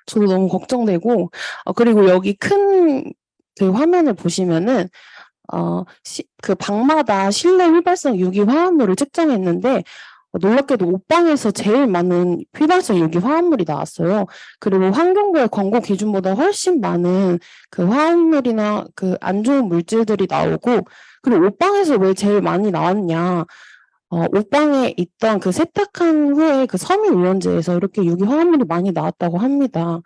저도 너무 걱정되고, 그리고 여기 큰 그 화면을 보시면은 그 방마다 실내 휘발성 유기 화합물을 측정했는데 놀랍게도 옷방에서 제일 많은 휘발성 유기 화합물이 나왔어요. 그리고 환경부의 권고 기준보다 훨씬 많은 그 화합물이나 그 안 좋은 물질들이 나오고, 그리고 옷방에서 왜 제일 많이 나왔냐? 옷방에 있던 그 세탁한 후에 그 섬유유연제에서 이렇게 유기 화합물이 많이 나왔다고 합니다.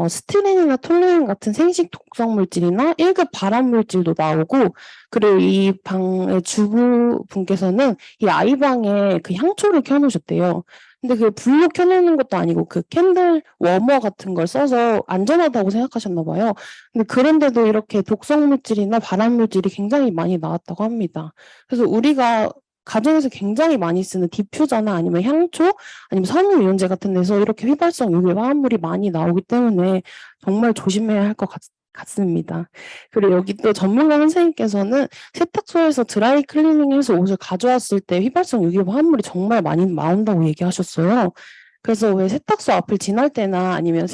스티렌이나 톨루인 같은 생식 독성 물질이나 1급 발암 물질도 나오고, 그리고 이 방의 주부분께서는 이 아이방에 그 향초를 켜놓으셨대요. 근데 그 불로 켜놓는 것도 아니고 그 캔들 워머 같은 걸 써서 안전하다고 생각하셨나 봐요. 근데 그런데도 이렇게 독성 물질이나 발암 물질이 굉장히 많이 나왔다고 합니다. 그래서 우리가 가정에서 굉장히 많이 쓰는 디퓨저나 아니면 향초, 아니면 섬유유연제 같은 데서 이렇게 휘발성 유기 화합물이 많이 나오기 때문에 정말 조심해야 할 것 같습니다. 그리고 여기 또 전문가 선생님께서는 세탁소에서 드라이 클리닝해서 옷을 가져왔을 때 휘발성 유기 화합물이 정말 많이 나온다고 얘기하셨어요. 그래서 왜 세탁소 앞을 지날 때나 아니면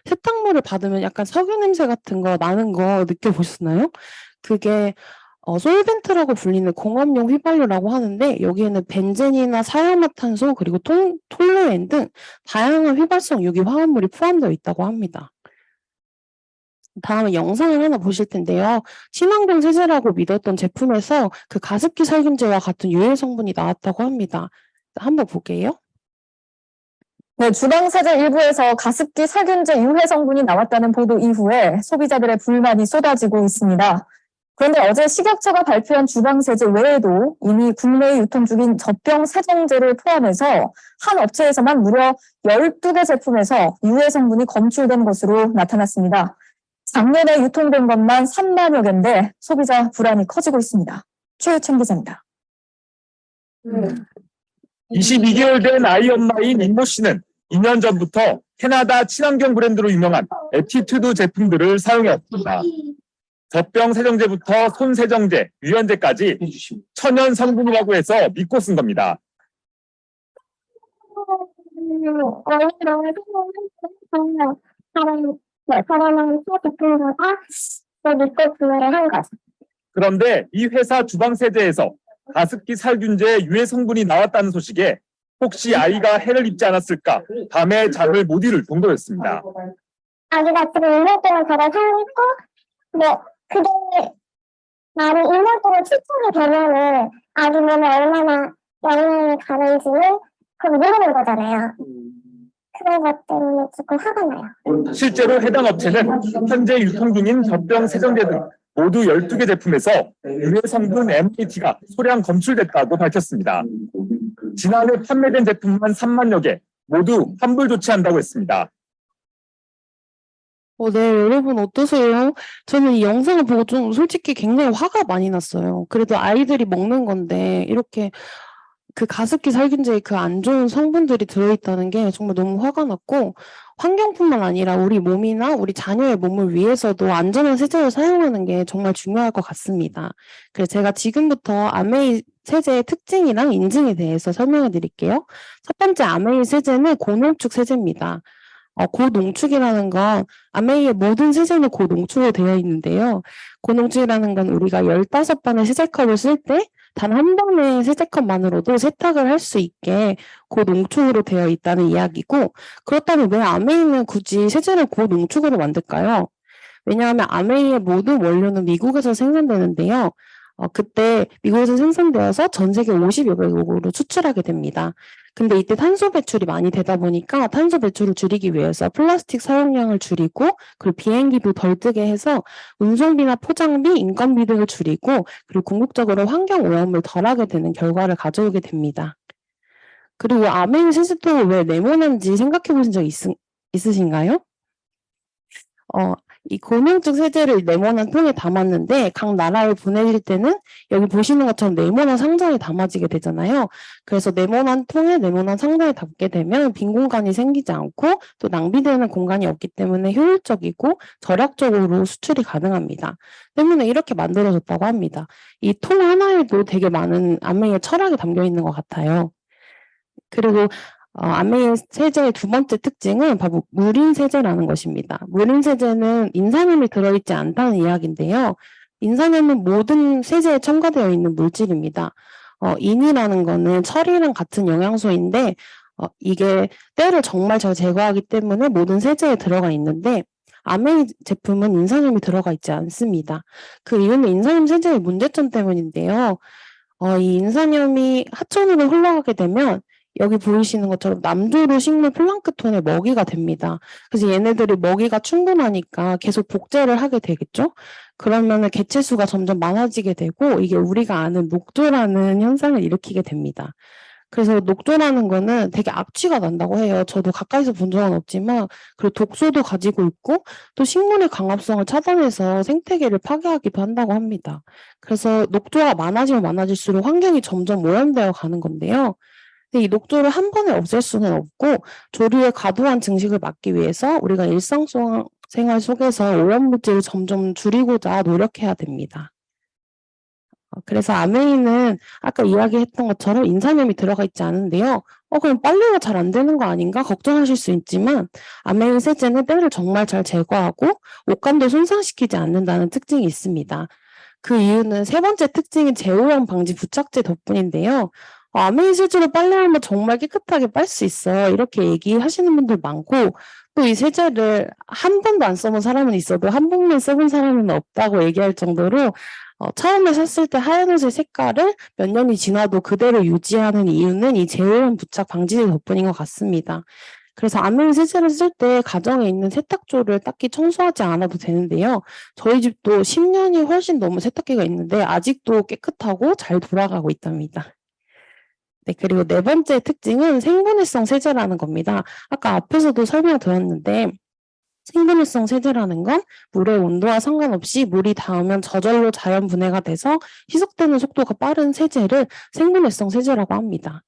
세탁물을 받으면 약간 석유 냄새 같은 거 나는 거 느껴보셨나요? 그게 솔벤트라고 불리는 공업용 휘발유라고 하는데, 여기에는 벤젠이나 사야마탄소 그리고 톨루엔 등 다양한 휘발성 유기 화합물이 포함되어 있다고 합니다. 다음에 영상을 하나 보실 텐데요. 친환경 세제라고 믿었던 제품에서 그 가습기 살균제와 같은 유해 성분이 나왔다고 합니다. 한번 볼게요. 네, 주방세제 일부에서 가습기 살균제 유해 성분이 나왔다는 보도 이후에 소비자들의 불만이 쏟아지고 있습니다. 그런데 어제 식약처가 발표한 주방세제 외에도 이미 국내에 유통 중인 젖병 세정제를 포함해서 한 업체에서만 무려 12개 제품에서 유해 성분이 검출된 것으로 나타났습니다. 작년에 유통된 것만 3만여 개인데 소비자 불안이 커지고 있습니다. 최유천 기자입니다. 22개월 된 아이 엄마인 임모 씨는 2년 전부터 캐나다 친환경 브랜드로 유명한 에티튜드 제품들을 사용해왔습니다. 젖병 세정제부터 손 세정제, 유연제까지 천연 성분이라고 해서 믿고 쓴 겁니다. 그런데 이 회사 주방세제에서 가습기 살균제 유해 성분이 나왔다는 소식에 혹시 아이가 해를 입지 않았을까 밤에 잠을 못 이룰 정도였습니다. 아기가 지금 2년 동안 저를 사용했고, 그게 나를 2년 동안 추천이 되면은 아기 몸에 얼마나 영향이 가는지는 그걸 모르는 거잖아요. 그런 것 때문에 조금 화가 나요. 실제로 해당 업체는 현재 유통 중인 젖병 세정제 등 모두 12개 제품에서 유해 성분 MAT가 소량 검출됐다고 밝혔습니다. 지난해 판매된 제품만 3만여 개, 모두 환불 조치한다고 했습니다. 네, 여러분 어떠세요? 저는 이 영상을 보고 좀 솔직히 굉장히 화가 많이 났어요. 그래도 아이들이 먹는 건데 이렇게 그 가습기 살균제에 그 안 좋은 성분들이 들어있다는 게 정말 너무 화가 났고, 환경뿐만 아니라 우리 몸이나 우리 자녀의 몸을 위해서도 안전한 세제를 사용하는 게 정말 중요할 것 같습니다. 그래서 제가 지금부터 아메이 세제의 특징이랑 인증에 대해서 설명해 드릴게요. 첫 번째 아메이 세제는 고농축 세제입니다. 고농축이라는 건 아메이의 모든 세제는 고농축으로 되어 있는데요. 고농축이라는 건 우리가 15번의 세제컵을 쓸 때 단 한 번의 세제컵만으로도 세탁을 할 수 있게 고농축으로 되어 있다는 이야기고, 그렇다면 왜 아메이는 굳이 세제를 고농축으로 만들까요? 왜냐하면 아메이의 모든 원료는 미국에서 생산되는데요. 그때 미국에서 생산되어서 전 세계 50여 개국으로 수출하게 됩니다. 근데 이때 탄소 배출이 많이 되다 보니까 탄소 배출을 줄이기 위해서 플라스틱 사용량을 줄이고, 그리고 비행기도 덜 뜨게 해서 운송비나 포장비, 인건비 등을 줄이고, 그리고 궁극적으로 환경 오염을 덜하게 되는 결과를 가져오게 됩니다. 그리고 아메이 세제통을 왜 네모난지 생각해 보신 적 있으신가요? 이 고농축 세제를 네모난 통에 담았는데 각 나라에 보내질 때는 여기 보시는 것처럼 네모난 상자에 담아지게 되잖아요. 그래서 네모난 통에 네모난 상자에 담게 되면 빈 공간이 생기지 않고 또 낭비되는 공간이 없기 때문에 효율적이고 절약적으로 수출이 가능합니다. 때문에 이렇게 만들어졌다고 합니다. 이 통 하나에도 되게 많은 아메이의 철학이 담겨 있는 것 같아요. 그리고 아메이 세제의 두 번째 특징은 바로 무린 세제라는 것입니다. 무린 세제는 인산염이 들어있지 않다는 이야기인데요. 인산염은 모든 세제에 첨가되어 있는 물질입니다. 인이라는 거는 철이랑 같은 영양소인데 이게 때를 정말 잘 제거하기 때문에 모든 세제에 들어가 있는데 아메이 제품은 인산염이 들어가 있지 않습니다. 그 이유는 인산염 세제의 문제점 때문인데요. 이 인산염이 하천으로 흘러가게 되면 여기 보이시는 것처럼 남조류 식물 플랑크톤의 먹이가 됩니다. 그래서 얘네들이 먹이가 충분하니까 계속 복제를 하게 되겠죠? 그러면은 개체수가 점점 많아지게 되고 이게 우리가 아는 녹조라는 현상을 일으키게 됩니다. 그래서 녹조라는 거는 되게 악취가 난다고 해요. 저도 가까이서 본 적은 없지만 그리고 독소도 가지고 있고 또 식물의 강합성을 차단해서 생태계를 파괴하기도 한다고 합니다. 그래서 녹조가 많아지면 많아질수록 환경이 점점 오염되어 가는 건데요. 근데 이 녹조를 한 번에 없앨 수는 없고 조류의 과도한 증식을 막기 위해서 우리가 일상생활 속에서 오염물질을 점점 줄이고자 노력해야 됩니다. 그래서 아메이는 아까 이야기했던 것처럼 인산염이 들어가 있지 않은데요. 그럼 빨래가 잘 안 되는 거 아닌가 걱정하실 수 있지만 아메이 세제는 때를 정말 잘 제거하고 옷감도 손상시키지 않는다는 특징이 있습니다. 그 이유는 세 번째 특징인 제오염 방지 부착제 덕분인데요. 아메이 세제로 빨래하면 정말 깨끗하게 빨 수 있어. 이렇게 얘기하시는 분들 많고 또 이 세제를 한 번도 안 써본 사람은 있어도 한 번만 써본 사람은 없다고 얘기할 정도로 처음에 샀을 때 하얀 옷의 색깔을 몇 년이 지나도 그대로 유지하는 이유는 이 제오염 부착 방지제 덕분인 것 같습니다. 그래서 아메이 세제를 쓸 때 가정에 있는 세탁조를 딱히 청소하지 않아도 되는데요. 저희 집도 10년이 훨씬 넘은 세탁기가 있는데 아직도 깨끗하고 잘 돌아가고 있답니다. 네, 그리고 네 번째 특징은 생분해성 세제라는 겁니다. 아까 앞에서도 설명드렸는데 생분해성 세제라는 건 물의 온도와 상관없이 물이 닿으면 저절로 자연 분해가 돼서 희석되는 속도가 빠른 세제를 생분해성 세제라고 합니다.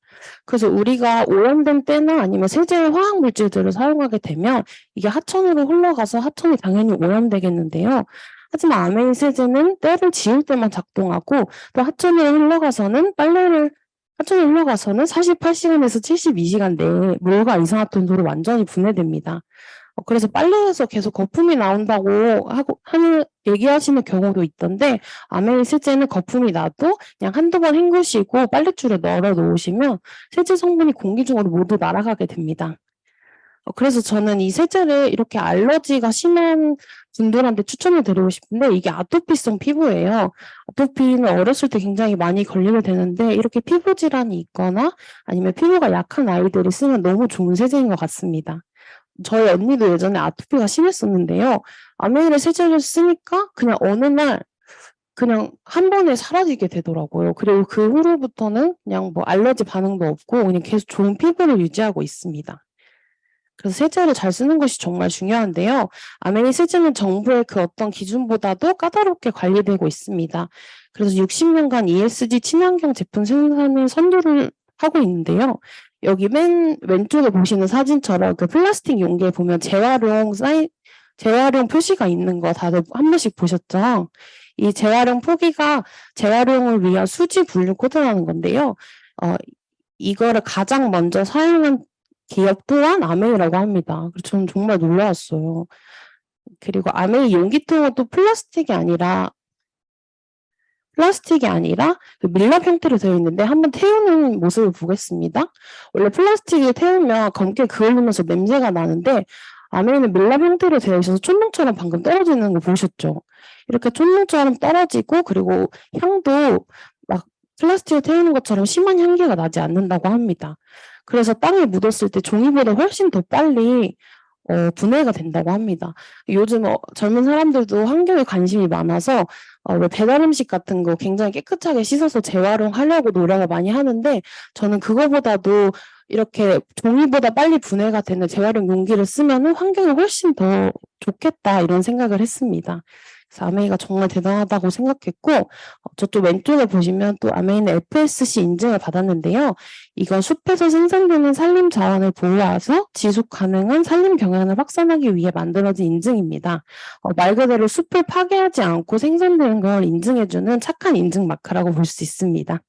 그래서 우리가 오염된 때나 아니면 세제의 화학 물질들을 사용하게 되면 이게 하천으로 흘러가서 하천이 당연히 오염되겠는데요. 하지만 아메이 세제는 때를 지울 때만 작동하고 또 하천으로 흘러가서는 48시간에서 72시간 내에 물과 이산화탄소로 완전히 분해됩니다. 그래서 빨래에서 계속 거품이 나온다고 얘기하시는 경우도 있던데 아메이 세제는 거품이 나도 그냥 한두 번 헹구시고 빨랫줄에 널어 놓으시면 세제 성분이 공기 중으로 모두 날아가게 됩니다. 그래서 저는 이 세제를 이렇게 알러지가 심한 분들한테 추천을 드리고 싶은데 이게 아토피성 피부예요. 아토피는 어렸을 때 굉장히 많이 걸리게 되는데 이렇게 피부 질환이 있거나 아니면 피부가 약한 아이들이 쓰면 너무 좋은 세제인 것 같습니다. 저희 언니도 예전에 아토피가 심했었는데요. 아메이의 세제를 쓰니까 그냥 어느 날 그냥 한 번에 사라지게 되더라고요. 그리고 그 후로부터는 그냥 뭐 알러지 반응도 없고 그냥 계속 좋은 피부를 유지하고 있습니다. 그래서 세제를 잘 쓰는 것이 정말 중요한데요. 아메이 세제는 정부의 그 어떤 기준보다도 까다롭게 관리되고 있습니다. 그래서 60년간 ESG 친환경 제품 생산을 선도를 하고 있는데요. 여기 맨 왼쪽에 보시는 사진처럼 그 플라스틱 용기에 보면 재활용 표시가 있는 거 다들 한 번씩 보셨죠? 이 재활용 표기가 재활용을 위한 수지 분류 코드라는 건데요. 이거를 가장 먼저 사용한 기업 또한 아메이라고 합니다. 그래서 저는 정말 놀라웠어요. 그리고 아메이 용기통은 또 플라스틱이 아니라 그 밀랍 형태로 되어 있는데 한번 태우는 모습을 보겠습니다. 원래 플라스틱을 태우면 검게 그을리면서 냄새가 나는데 아메이는 밀랍 형태로 되어 있어서 촛농처럼 방금 떨어지는 거 보셨죠? 이렇게 촛농처럼 떨어지고 그리고 향도 막 플라스틱을 태우는 것처럼 심한 향기가 나지 않는다고 합니다. 그래서 땅에 묻었을 때 종이보다 훨씬 더 빨리 분해가 된다고 합니다. 요즘 젊은 사람들도 환경에 관심이 많아서 왜 배달 음식 같은 거 굉장히 깨끗하게 씻어서 재활용하려고 노력을 많이 하는데 저는 그거보다도 이렇게 종이보다 빨리 분해가 되는 재활용 용기를 쓰면은 환경에 훨씬 더 좋겠다 이런 생각을 했습니다. 그래서 아메이가 정말 대단하다고 생각했고 저쪽 왼쪽에 보시면 또 아메이는 FSC 인증을 받았는데요. 이건 숲에서 생산되는 산림 자원을 보호해서 지속 가능한 산림 경영을 확산하기 위해 만들어진 인증입니다. 말 그대로 숲을 파괴하지 않고 생산되는 걸 인증해주는 착한 인증 마크라고 볼 수 있습니다.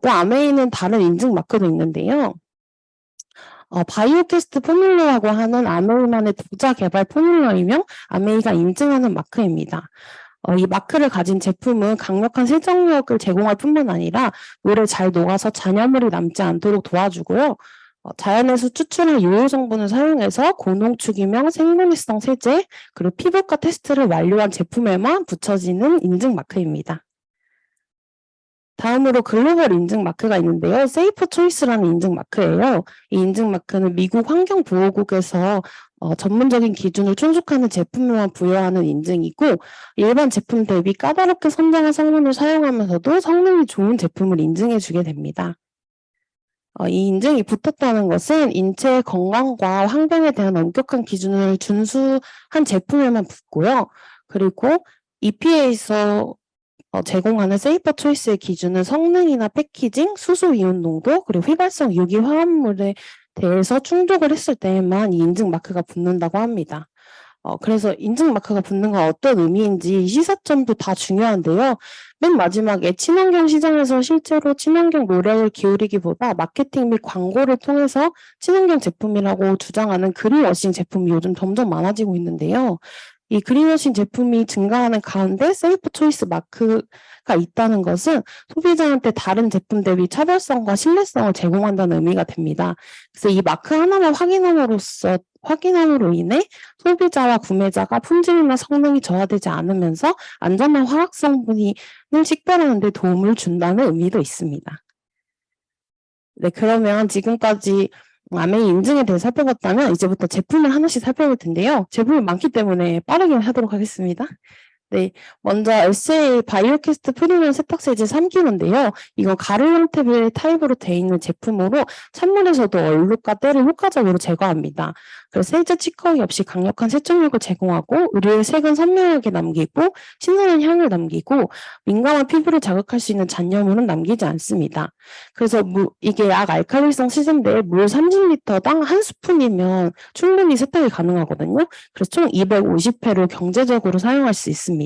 또 아메이는 다른 인증 마크도 있는데요. 바이오캐스트 포뮬러라고 하는 아메이만의 독자 개발 포뮬러이며 아메이가 인증하는 마크입니다. 이 마크를 가진 제품은 강력한 세정력을 제공할 뿐만 아니라 물에 잘 녹아서 잔여물이 남지 않도록 도와주고요. 자연에서 추출한 유효 성분을 사용해서 고농축이명 생분해성 세제 그리고 피부과 테스트를 완료한 제품에만 붙여지는 인증 마크입니다. 다음으로 글로벌 인증 마크가 있는데요. 세이프 초이스라는 인증 마크예요. 이 인증 마크는 미국 환경보호국에서 전문적인 기준을 충족하는 제품에만 부여하는 인증이고 일반 제품 대비 까다롭게 선정한 성분을 사용하면서도 성능이 좋은 제품을 인증해 주게 됩니다. 이 인증이 붙었다는 것은 인체 건강과 환경에 대한 엄격한 기준을 준수한 제품에만 붙고요. 그리고 EPA에서 제공하는 세이퍼 초이스의 기준은 성능이나 패키징, 수소 이온 농도, 그리고 휘발성 유기 화합물에 대해서 충족을 했을 때에만 이 인증 마크가 붙는다고 합니다. 그래서 인증 마크가 붙는 건 어떤 의미인지 시사점도 다 중요한데요. 맨 마지막에 친환경 시장에서 실제로 친환경 노력을 기울이기보다 마케팅 및 광고를 통해서 친환경 제품이라고 주장하는 그린워싱 제품이 요즘 점점 많아지고 있는데요. 이 그린워싱 제품이 증가하는 가운데 세이프 초이스 마크가 있다는 것은 소비자한테 다른 제품 대비 차별성과 신뢰성을 제공한다는 의미가 됩니다. 그래서 이 마크 하나만 확인함으로 인해 소비자와 구매자가 품질이나 성능이 저하되지 않으면서 안전한 화학 성분을 식별하는 데 도움을 준다는 의미도 있습니다. 네, 그러면 지금까지 아메이 인증에 대해 살펴봤다면 이제부터 제품을 하나씩 살펴볼 텐데요. 제품이 많기 때문에 빠르게 하도록 하겠습니다. 네, 먼저 SA 바이오캐스트 프리미엄 세탁세제 3kg인데요. 이건 가루 형태의 타입으로 되어 있는 제품으로 찬물에서도 얼룩과 때를 효과적으로 제거합니다. 그래서 세제 찌꺼기 없이 강력한 세척력을 제공하고 의류의 색은 선명하게 남기고 신선한 향을 남기고 민감한 피부를 자극할 수 있는 잔여물은 남기지 않습니다. 그래서 이게 약 알칼리성 시제인데 물 30리터당 한 스푼이면 충분히 세탁이 가능하거든요. 그래서 총 250회를 경제적으로 사용할 수 있습니다.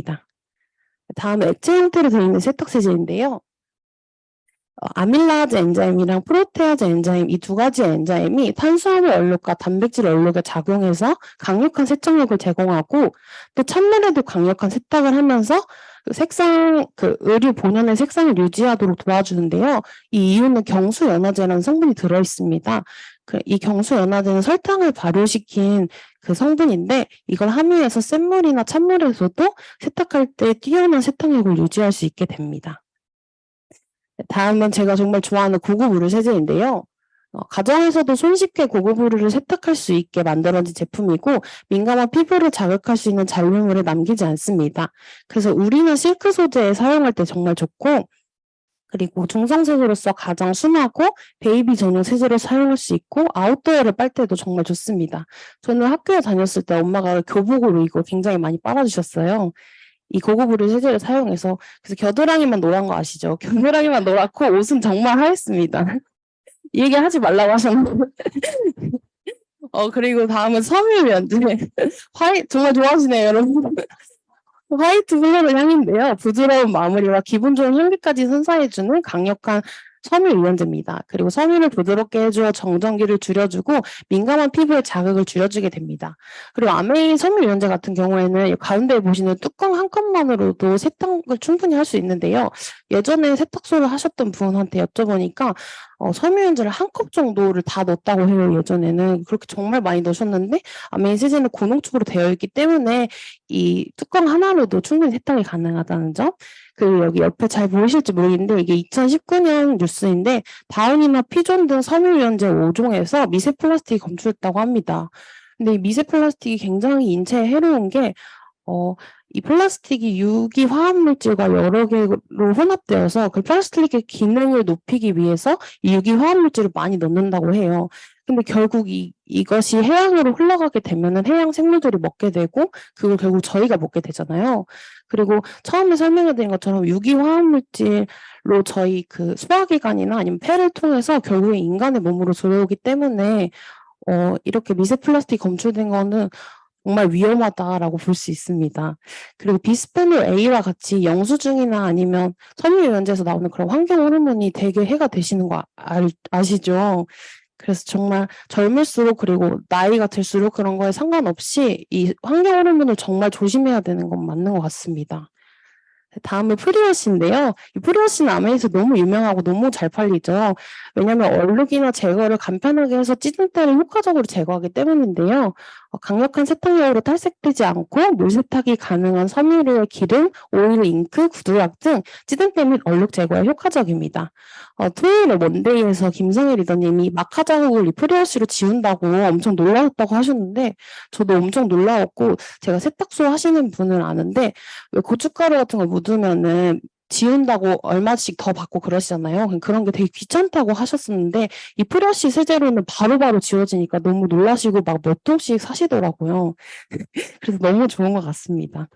다음은 액체 형태로 되어 있는 세탁세제인데요. 아밀라제 엔자임이랑 프로테아제 엔자임 이 두 가지 엔자임이 탄수화물 얼룩과 단백질 얼룩에 작용해서 강력한 세척력을 제공하고 또 찬물에도 강력한 세탁을 하면서 의류 본연의 색상을 유지하도록 도와주는데요. 이 이유는 경수연화제라는 성분이 들어 있습니다. 이 경수연화제는 설탕을 발효시킨 그 성분인데 이걸 함유해서 센 물이나 찬물에서도 세탁할 때 뛰어난 세탁력을 유지할 수 있게 됩니다. 다음은 제가 정말 좋아하는 고급 의류 세제인데요. 가정에서도 손쉽게 고급 의류를 세탁할 수 있게 만들어진 제품이고 민감한 피부를 자극할 수 있는 잔류물을 남기지 않습니다. 그래서 울이나 실크 소재에 사용할 때 정말 좋고 그리고 중성세제로서 가장 순하고 베이비 전용 세제로 사용할 수 있고 아웃도어를 빨 때도 정말 좋습니다. 저는 학교에 다녔을 때 엄마가 교복으로 이거 굉장히 많이 빨아주셨어요. 이 고급 의류 세제를 사용해서 그래서 겨드랑이만 노란 거 아시죠? 겨드랑이만 노랗고 옷은 정말 하였습니다. 이 얘기 하지 말라고 하셨는데 그리고 다음은 섬유유연제 정말 좋아하시네요 여러분. 화이트 플로럴 향인데요. 부드러운 마무리와 기분 좋은 향기까지 선사해주는 강력한 섬유유연제입니다. 그리고 섬유를 부드럽게 해주어 정전기를 줄여주고 민감한 피부의 자극을 줄여주게 됩니다. 그리고 아메이 섬유유연제 같은 경우에는 가운데 보시는 뚜껑 한 컵만으로도 세탁을 충분히 할 수 있는데요. 예전에 세탁소를 하셨던 분한테 여쭤보니까 섬유유연제를 한 컵 정도를 다 넣었다고 해요. 예전에는 그렇게 정말 많이 넣으셨는데 아메이 세제는 고농축으로 되어 있기 때문에 이 뚜껑 하나로도 충분히 세탁이 가능하다는 점. 그리고 여기 옆에 잘 보이실지 모르겠는데 이게 2019년 뉴스인데 다운이나 피존 등 섬유유연제 5종에서 미세 플라스틱이 검출됐다고 합니다. 근데 이 미세 플라스틱이 굉장히 인체에 해로운 게 이 플라스틱이 유기 화합물질과 여러 개로 혼합되어서 그 플라스틱의 기능을 높이기 위해서 이 유기 화합물질을 많이 넣는다고 해요. 근데 결국 이것이 해양으로 흘러가게 되면은 해양 생물들이 먹게 되고 그걸 결국 저희가 먹게 되잖아요. 그리고 처음에 설명해드린 것처럼 유기 화합물질로 저희 그 소화기관이나 아니면 폐를 통해서 결국에 인간의 몸으로 들어오기 때문에 이렇게 미세 플라스틱 검출된 거는 정말 위험하다라고 볼 수 있습니다. 그리고 비스페놀 A와 같이 영수증이나 아니면 섬유유연제에서 나오는 그런 환경 호르몬이 되게 해가 되시는 거 아시죠? 그래서 정말 젊을수록 그리고 나이가 들수록 그런 거에 상관없이 이 환경 호르몬을 정말 조심해야 되는 건 맞는 것 같습니다. 다음은 프리워시인데요. 이 프리워시는 아메에서 너무 유명하고 너무 잘 팔리죠. 왜냐하면 얼룩이나 제거를 간편하게 해서 찌든 때를 효과적으로 제거하기 때문인데요. 강력한 세탁력으로 탈색되지 않고 물세탁이 가능한 섬유류의 기름, 오일, 잉크, 구두약 등 찌든 때 및 얼룩 제거에 효과적입니다. 토요일에 먼데이에서 김성일 리더님이 마카 자국을 이 프리워시로 지운다고 엄청 놀라웠다고 하셨는데 저도 엄청 놀라웠고 제가 세탁소 하시는 분을 아는데 왜 고춧가루 같은 걸 묻으면은 지운다고 얼마씩 더 받고 그러시잖아요. 그런 게 되게 귀찮다고 하셨었는데 이 프레쉬 세제로는 바로바로 지워지니까 너무 놀라시고 막 몇 통씩 사시더라고요. 그래서 너무 좋은 것 같습니다.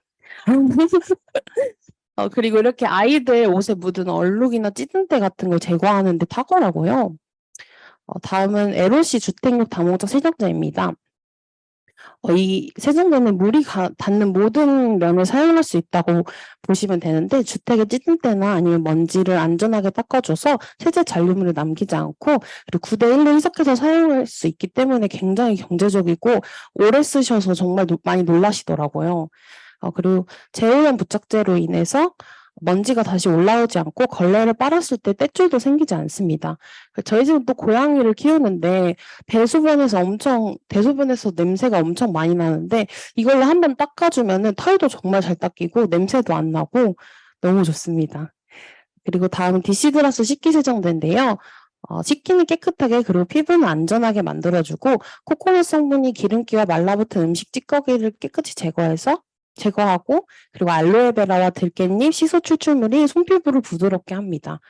그리고 이렇게 아이들 옷에 묻은 얼룩이나 찌든때 같은 걸 제거하는 데 탁월하고요. 다음은 LOC 주택용 다목적 세정제입니다. 이 세정제는 물이 닿는 모든 면을 사용할 수 있다고 보시면 되는데 주택의 찌든때나 아니면 먼지를 안전하게 닦아줘서 세제 잔류물을 남기지 않고 그리고 9대1로 희석해서 사용할 수 있기 때문에 굉장히 경제적이고 오래 쓰셔서 정말 많이 놀라시더라고요. 그리고 제오염 부착제로 인해서 먼지가 다시 올라오지 않고 걸레를 빨았을 때 떼줄도 생기지 않습니다. 저희 집은 또 고양이를 키우는데 대소변에서 냄새가 엄청 많이 나는데 이걸로 한번 닦아주면은 털도 정말 잘 닦이고 냄새도 안 나고 너무 좋습니다. 그리고 다음은 디시드라스 식기세정제인데요. 식기는 깨끗하게 그리고 피부는 안전하게 만들어주고 코코넛 성분이 기름기와 말라붙은 음식 찌꺼기를 깨끗이 제거하고 그리고 알로에베라와 들깻잎, 시소 추출물이 손피부를 부드럽게 합니다.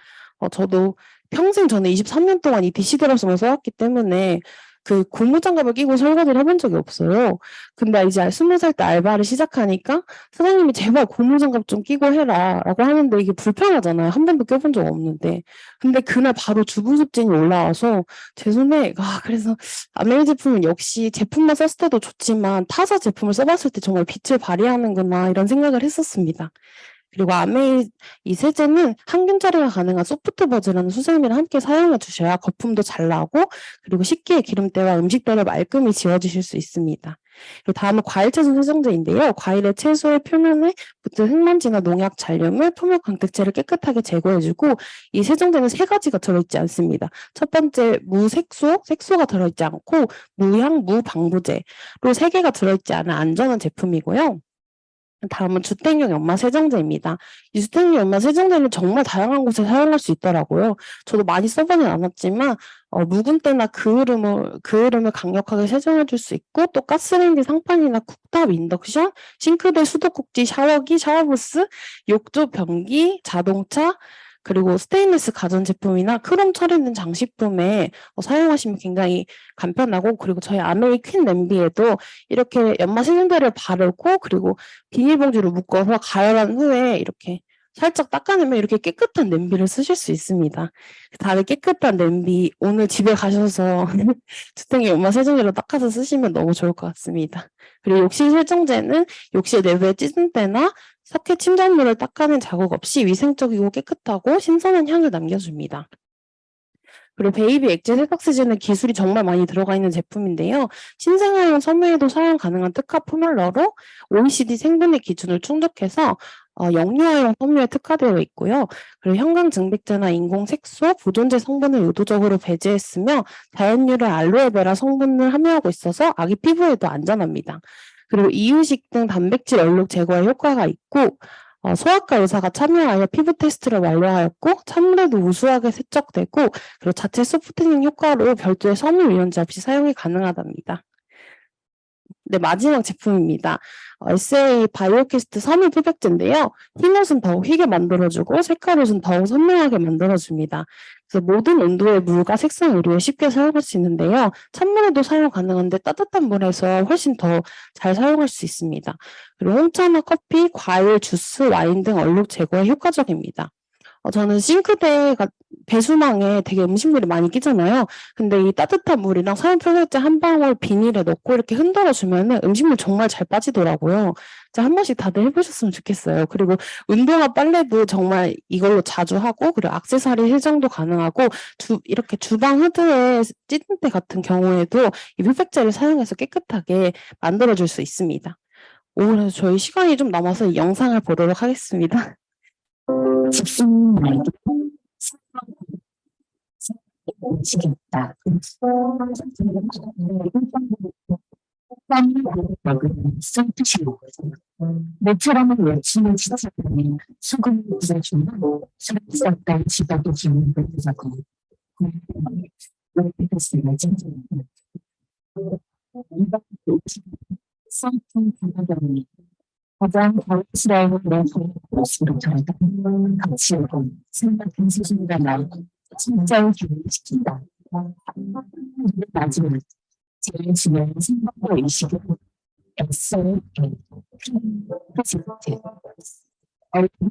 저도 평생 저는 23년 동안 이 디시드라스만 써왔기 때문에 그 고무장갑을 끼고 설거지를 해본 적이 없어요. 근데 이제 20살 때 알바를 시작하니까 사장님이 제발 고무장갑 좀 끼고 해라 라고 하는데 이게 불편하잖아요. 한 번도 껴본 적 없는데. 근데 그날 바로 주부습진이 올라와서 제 손에 그래서 아메이 제품은 역시 제품만 썼을 때도 좋지만 타사 제품을 써봤을 때 정말 빛을 발휘하는구나 이런 생각을 했었습니다. 그리고 아메이 이 세제는 항균 처리가 가능한 소프트 버즈라는 수세미를 함께 사용해 주셔야 거품도 잘 나고 그리고 식기의 기름때와 음식들을 말끔히 지워주실 수 있습니다. 그리고 다음은 과일 채소 세정제인데요. 과일의 채소의 표면에 붙은 흙먼지나 농약 잔류물, 표면 광택제를 깨끗하게 제거해주고 이 세정제는 3가지가 들어있지 않습니다. 첫 번째 색소가 들어있지 않고 무향, 무방부제로 3개가 들어있지 않은 안전한 제품이고요. 다음은 주택용 연마 세정제입니다. 이 주택용 연마 세정제는 정말 다양한 곳에 사용할 수 있더라고요. 저도 많이 써보진 않았지만 묵은 때나 그을음을 강력하게 세정해줄 수 있고 또 가스레인지 상판이나 쿡탑, 인덕션, 싱크대, 수도꼭지, 샤워기, 샤워부스, 욕조, 변기, 자동차 그리고 스테인리스 가전제품이나 크롬 처리된 장식품에 사용하시면 굉장히 간편하고 그리고 저희 아메이 퀸 냄비에도 이렇게 연마 세정제를 바르고 그리고 비닐봉지로 묶어서 가열한 후에 이렇게 살짝 닦아내면 이렇게 깨끗한 냄비를 쓰실 수 있습니다. 다들 깨끗한 냄비 오늘 집에 가셔서 주택용 연마 세정제로 닦아서 쓰시면 너무 좋을 것 같습니다. 그리고 욕실 세정제는 욕실 내부에 찌든 때나 석회 침전물을 닦아낸 자국 없이 위생적이고 깨끗하고 신선한 향을 남겨줍니다. 그리고 베이비 액체 세탁세제는 기술이 정말 많이 들어가 있는 제품인데요. 신생아용 섬유에도 사용 가능한 특화 포뮬러로 OECD 생분해 기준을 충족해서 영유아용 섬유에 특화되어 있고요. 그리고 형광증백제나 인공색소, 보존제 성분을 의도적으로 배제했으며 자연유래 알로에베라 성분을 함유하고 있어서 아기 피부에도 안전합니다. 그리고 이유식 등 단백질 얼룩 제거에 효과가 있고 소아과 의사가 참여하여 피부 테스트를 완료하였고 찬물에도 우수하게 세척되고 그리고 자체 소프트닝 효과로 별도의 섬유 유연제 없이 사용이 가능하답니다. 네, 마지막 제품입니다. SA 바이오캐스트 섬유 표백제인데요. 흰 옷은 더욱 희게 만들어주고 색깔 옷은 더욱 선명하게 만들어줍니다. 그래서 모든 온도의 물과 색상 의류에 쉽게 사용할 수 있는데요. 찬물에도 사용 가능한데 따뜻한 물에서 훨씬 더 잘 사용할 수 있습니다. 그리고 홍차나 커피, 과일, 주스, 와인 등 얼룩 제거에 효과적입니다. 저는 싱크대 배수망에 되게 음식물이 많이 끼잖아요. 근데 이 따뜻한 물이랑 사용표현제 한 방울 비닐에 넣고 이렇게 흔들어 주면은 음식물 정말 잘 빠지더라고요. 진짜 한 번씩 다들 해보셨으면 좋겠어요. 그리고 운동화 빨래도 정말 이걸로 자주 하고, 그리고 액세서리 세정도 가능하고, 이렇게 주방 후드에 찌든때 같은 경우에도 이 漂백제를 사용해서 깨끗하게 만들어줄 수 있습니다. 그래서 저희 시간이 좀 남아서 이 영상을 보도록 하겠습니다. 지겠다. 뜻이고 내처럼은 외치는 지사들이 수금 부사주고 수사가 지가도 기분 부사고 그랬으면 진짜 썸팅 부사장이 가장 자연스러운 내 모습으로 전하다 가치하고 생각한 수준과 나오고 진짜를 교육시킨다. 마지막 제일 중요한 생각과 의식은 SOA 프로젝트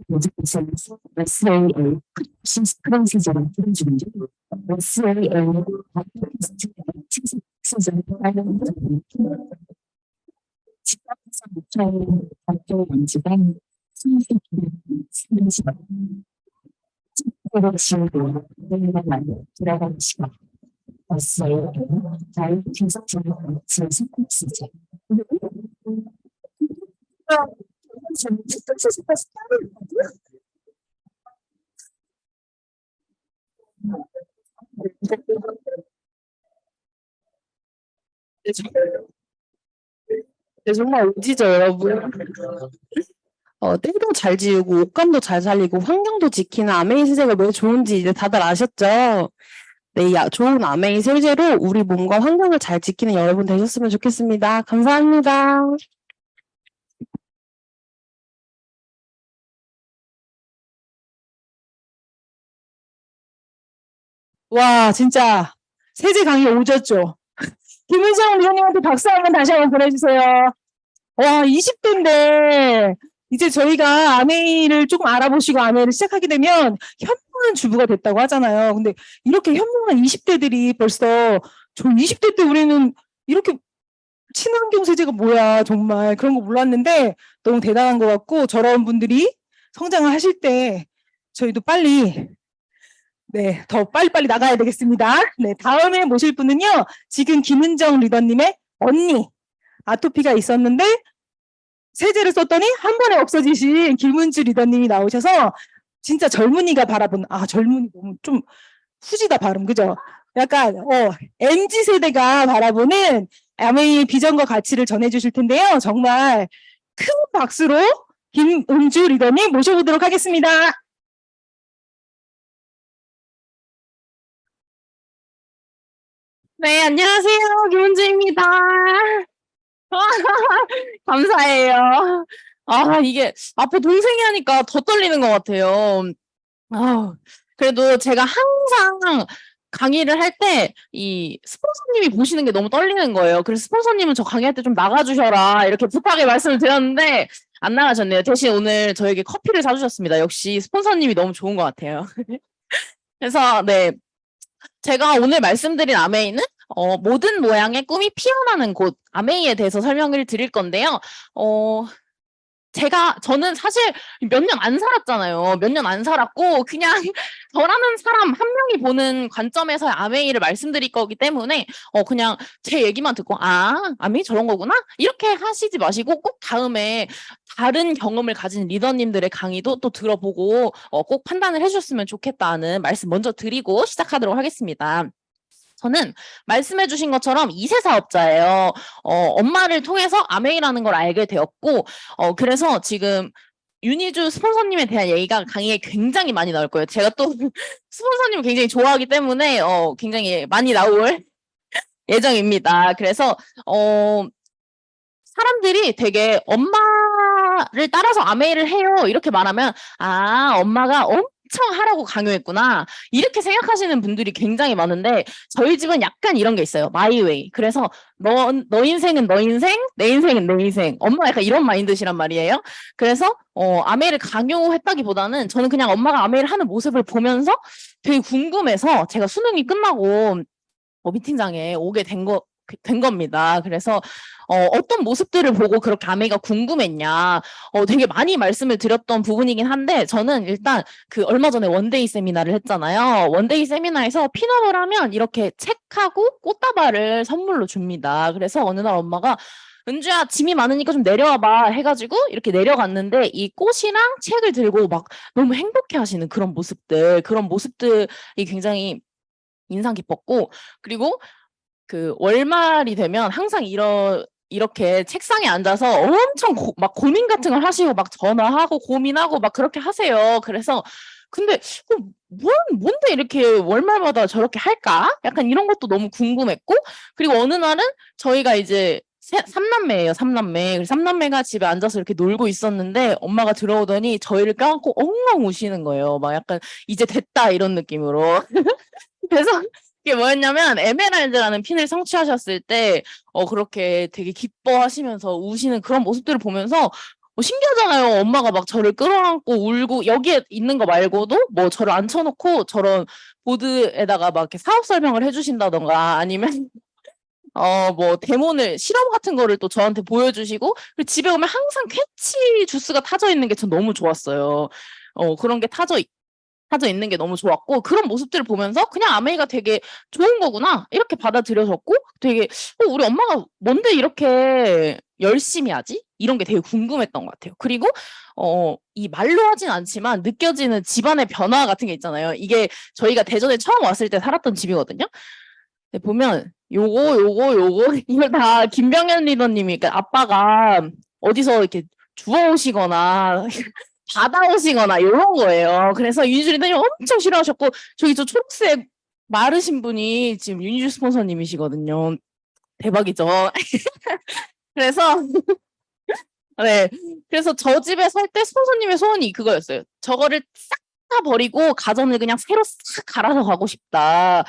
모집에서 SOA 프로세저를 풀어주는 중 SOA 프로세저를 활용하는 집합에서 목표인 학교 연지단 수행시키는 지우고 내일만 돌아가는 시간 SOA 잘 분석적인 선택시제 네, 정말 오지죠, 여러분. 때도 잘 지우고 옷감도 잘 살리고 환경도 지키는 아메이 세제가 왜 좋은지 이제 다들 아셨죠? 네, 좋은 아메이 세제로 우리 몸과 환경을 잘 지키는 여러분 되셨으면 좋겠습니다. 감사합니다. 와, 진짜 세제 강의 오졌죠. 김은정 리더님한테 박수 한번 다시 한번 보내주세요. 와, 20대인데 이제 저희가 아메이를 조금 알아보시고 아메이를 시작하게 되면 현명한 주부가 됐다고 하잖아요. 근데 이렇게 현명한 20대들이 벌써 저 20대 때 우리는 이렇게 친환경 세제가 뭐야 정말 그런 거 몰랐는데 너무 대단한 것 같고 저런 분들이 성장을 하실 때 저희도 빨리 네, 더 빨리빨리 나가야 되겠습니다. 네, 다음에 모실 분은요, 지금 김은정 리더님의 언니, 아토피가 있었는데, 세제를 썼더니 한 번에 없어지신 김은주 리더님이 나오셔서, 진짜 젊은이가 바라보는, 젊은이 너무 좀 후지다 발음, 그죠? 약간, MZ세대가 바라보는 아메이의 비전과 가치를 전해주실 텐데요. 정말 큰 박수로 김은주 리더님 모셔보도록 하겠습니다. 네, 안녕하세요. 김은주입니다. 감사해요. 이게 앞에 동생이 하니까 더 떨리는 것 같아요. 그래도 제가 항상 강의를 할 때 이 스폰서님이 보시는 게 너무 떨리는 거예요. 그래서 스폰서님은 저 강의할 때 좀 나가주셔라 이렇게 부탁의 말씀을 드렸는데 안 나가셨네요. 대신 오늘 저에게 커피를 사주셨습니다. 역시 스폰서님이 너무 좋은 것 같아요. 그래서 네. 제가 오늘 말씀드린 아메이는 모든 모양의 꿈이 피어나는 곳 아메이에 대해서 설명을 드릴 건데요. 저는 사실 몇 년 안 살았잖아요. 몇 년 안 살았고 그냥 저라는 사람 한 명이 보는 관점에서 아메이를 말씀드릴 거기 때문에 그냥 제 얘기만 듣고 아메이 저런 거구나? 이렇게 하시지 마시고 꼭 다음에 다른 경험을 가진 리더님들의 강의도 또 들어보고 꼭 판단을 해주셨으면 좋겠다는 말씀 먼저 드리고 시작하도록 하겠습니다. 저는 말씀해 주신 것처럼 2세 사업자예요. 엄마를 통해서 아메이라는 걸 알게 되었고 그래서 지금 윤희주 스폰서님에 대한 얘기가 강의에 굉장히 많이 나올 거예요. 제가 또 스폰서님을 굉장히 좋아하기 때문에 굉장히 많이 나올 예정입니다. 그래서 사람들이 되게 엄마를 따라서 아메이를 해요. 이렇게 말하면 엄마가 엄청 하라고 강요했구나. 이렇게 생각하시는 분들이 굉장히 많은데 저희 집은 약간 이런 게 있어요. 마이 웨이. 그래서 너 인생은 너 인생, 내 인생은 내 인생. 엄마가 약간 이런 마인드시란 말이에요. 그래서 아메이를 강요했다기보다는 저는 그냥 엄마가 아메이를 하는 모습을 보면서 되게 궁금해서 제가 수능이 끝나고 미팅장에 오게 된 겁니다. 그래서 어떤 모습들을 보고 그렇게 아메이가 궁금했냐 되게 많이 말씀을 드렸던 부분이긴 한데 저는 일단 그 얼마 전에 원데이 세미나를 했잖아요. 원데이 세미나에서 핀업을 하면 이렇게 책하고 꽃다발을 선물로 줍니다. 그래서 어느 날 엄마가 은주야 짐이 많으니까 좀 내려와봐 해가지고 이렇게 내려갔는데 이 꽃이랑 책을 들고 막 너무 행복해 하시는 그런 모습들이 굉장히 인상 깊었고 그리고 그 월말이 되면 항상 이렇게 책상에 앉아서 엄청 막 고민 같은 걸 하시고 막 전화하고 고민하고 막 그렇게 하세요. 그래서 근데 뭔데 이렇게 월말마다 저렇게 할까? 약간 이런 것도 너무 궁금했고 그리고 어느 날은 저희가 이제 삼남매예요, 삼남매. 그래서 삼남매가 집에 앉아서 이렇게 놀고 있었는데 엄마가 들어오더니 저희를 껴안고 엉엉 우시는 거예요. 막 약간 이제 됐다 이런 느낌으로. 그래서 이게 뭐였냐면 에메랄드라는 핀을 성취하셨을 때 그렇게 되게 기뻐하시면서 우시는 그런 모습들을 보면서 신기하잖아요. 엄마가 막 저를 끌어안고 울고 여기에 있는 거 말고도 뭐 저를 앉혀놓고 저런 보드에다가 막 이렇게 사업 설명을 해주신다던가 아니면 뭐 데모를 실험 같은 거를 또 저한테 보여주시고 그리고 집에 오면 항상 쾌치 주스가 타져 있는 게 전 너무 좋았어요. 그런 게 타져 있는 게 너무 좋았고 그런 모습들을 보면서 그냥 아메이가 되게 좋은 거구나 이렇게 받아들여졌고 되게 우리 엄마가 뭔데 이렇게 열심히 하지? 이런 게 되게 궁금했던 것 같아요. 그리고 이 말로 하진 않지만 느껴지는 집안의 변화 같은 게 있잖아요. 이게 저희가 대전에 처음 왔을 때 살았던 집이거든요. 네, 보면 요거 이걸 다 김병현 리더님이 그러니까 아빠가 어디서 이렇게 주워오시거나 받아오시거나 이런 거예요. 그래서 윤희주 리더님 엄청 싫어하셨고 저기 저 초록색 마르신 분이 지금 윤희주 스폰서님이시거든요. 대박이죠. 그래서 네, 그래서 저 집에 살 때 스폰서님의 소원이 그거였어요. 저거를 싹 다 버리고 가전을 그냥 새로 싹 갈아서 가고 싶다.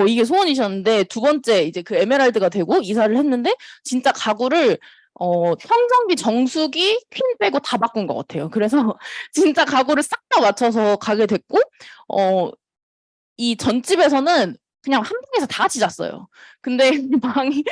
이게 소원이셨는데 두 번째 이제 그 에메랄드가 되고 이사를 했는데 진짜 가구를 청정기, 정수기, 핀 빼고 다 바꾼 것 같아요. 그래서 진짜 가구를 싹 다 맞춰서 가게 됐고 이 전집에서는 그냥 한 방에서 다 같이 잤어요. 근데 방이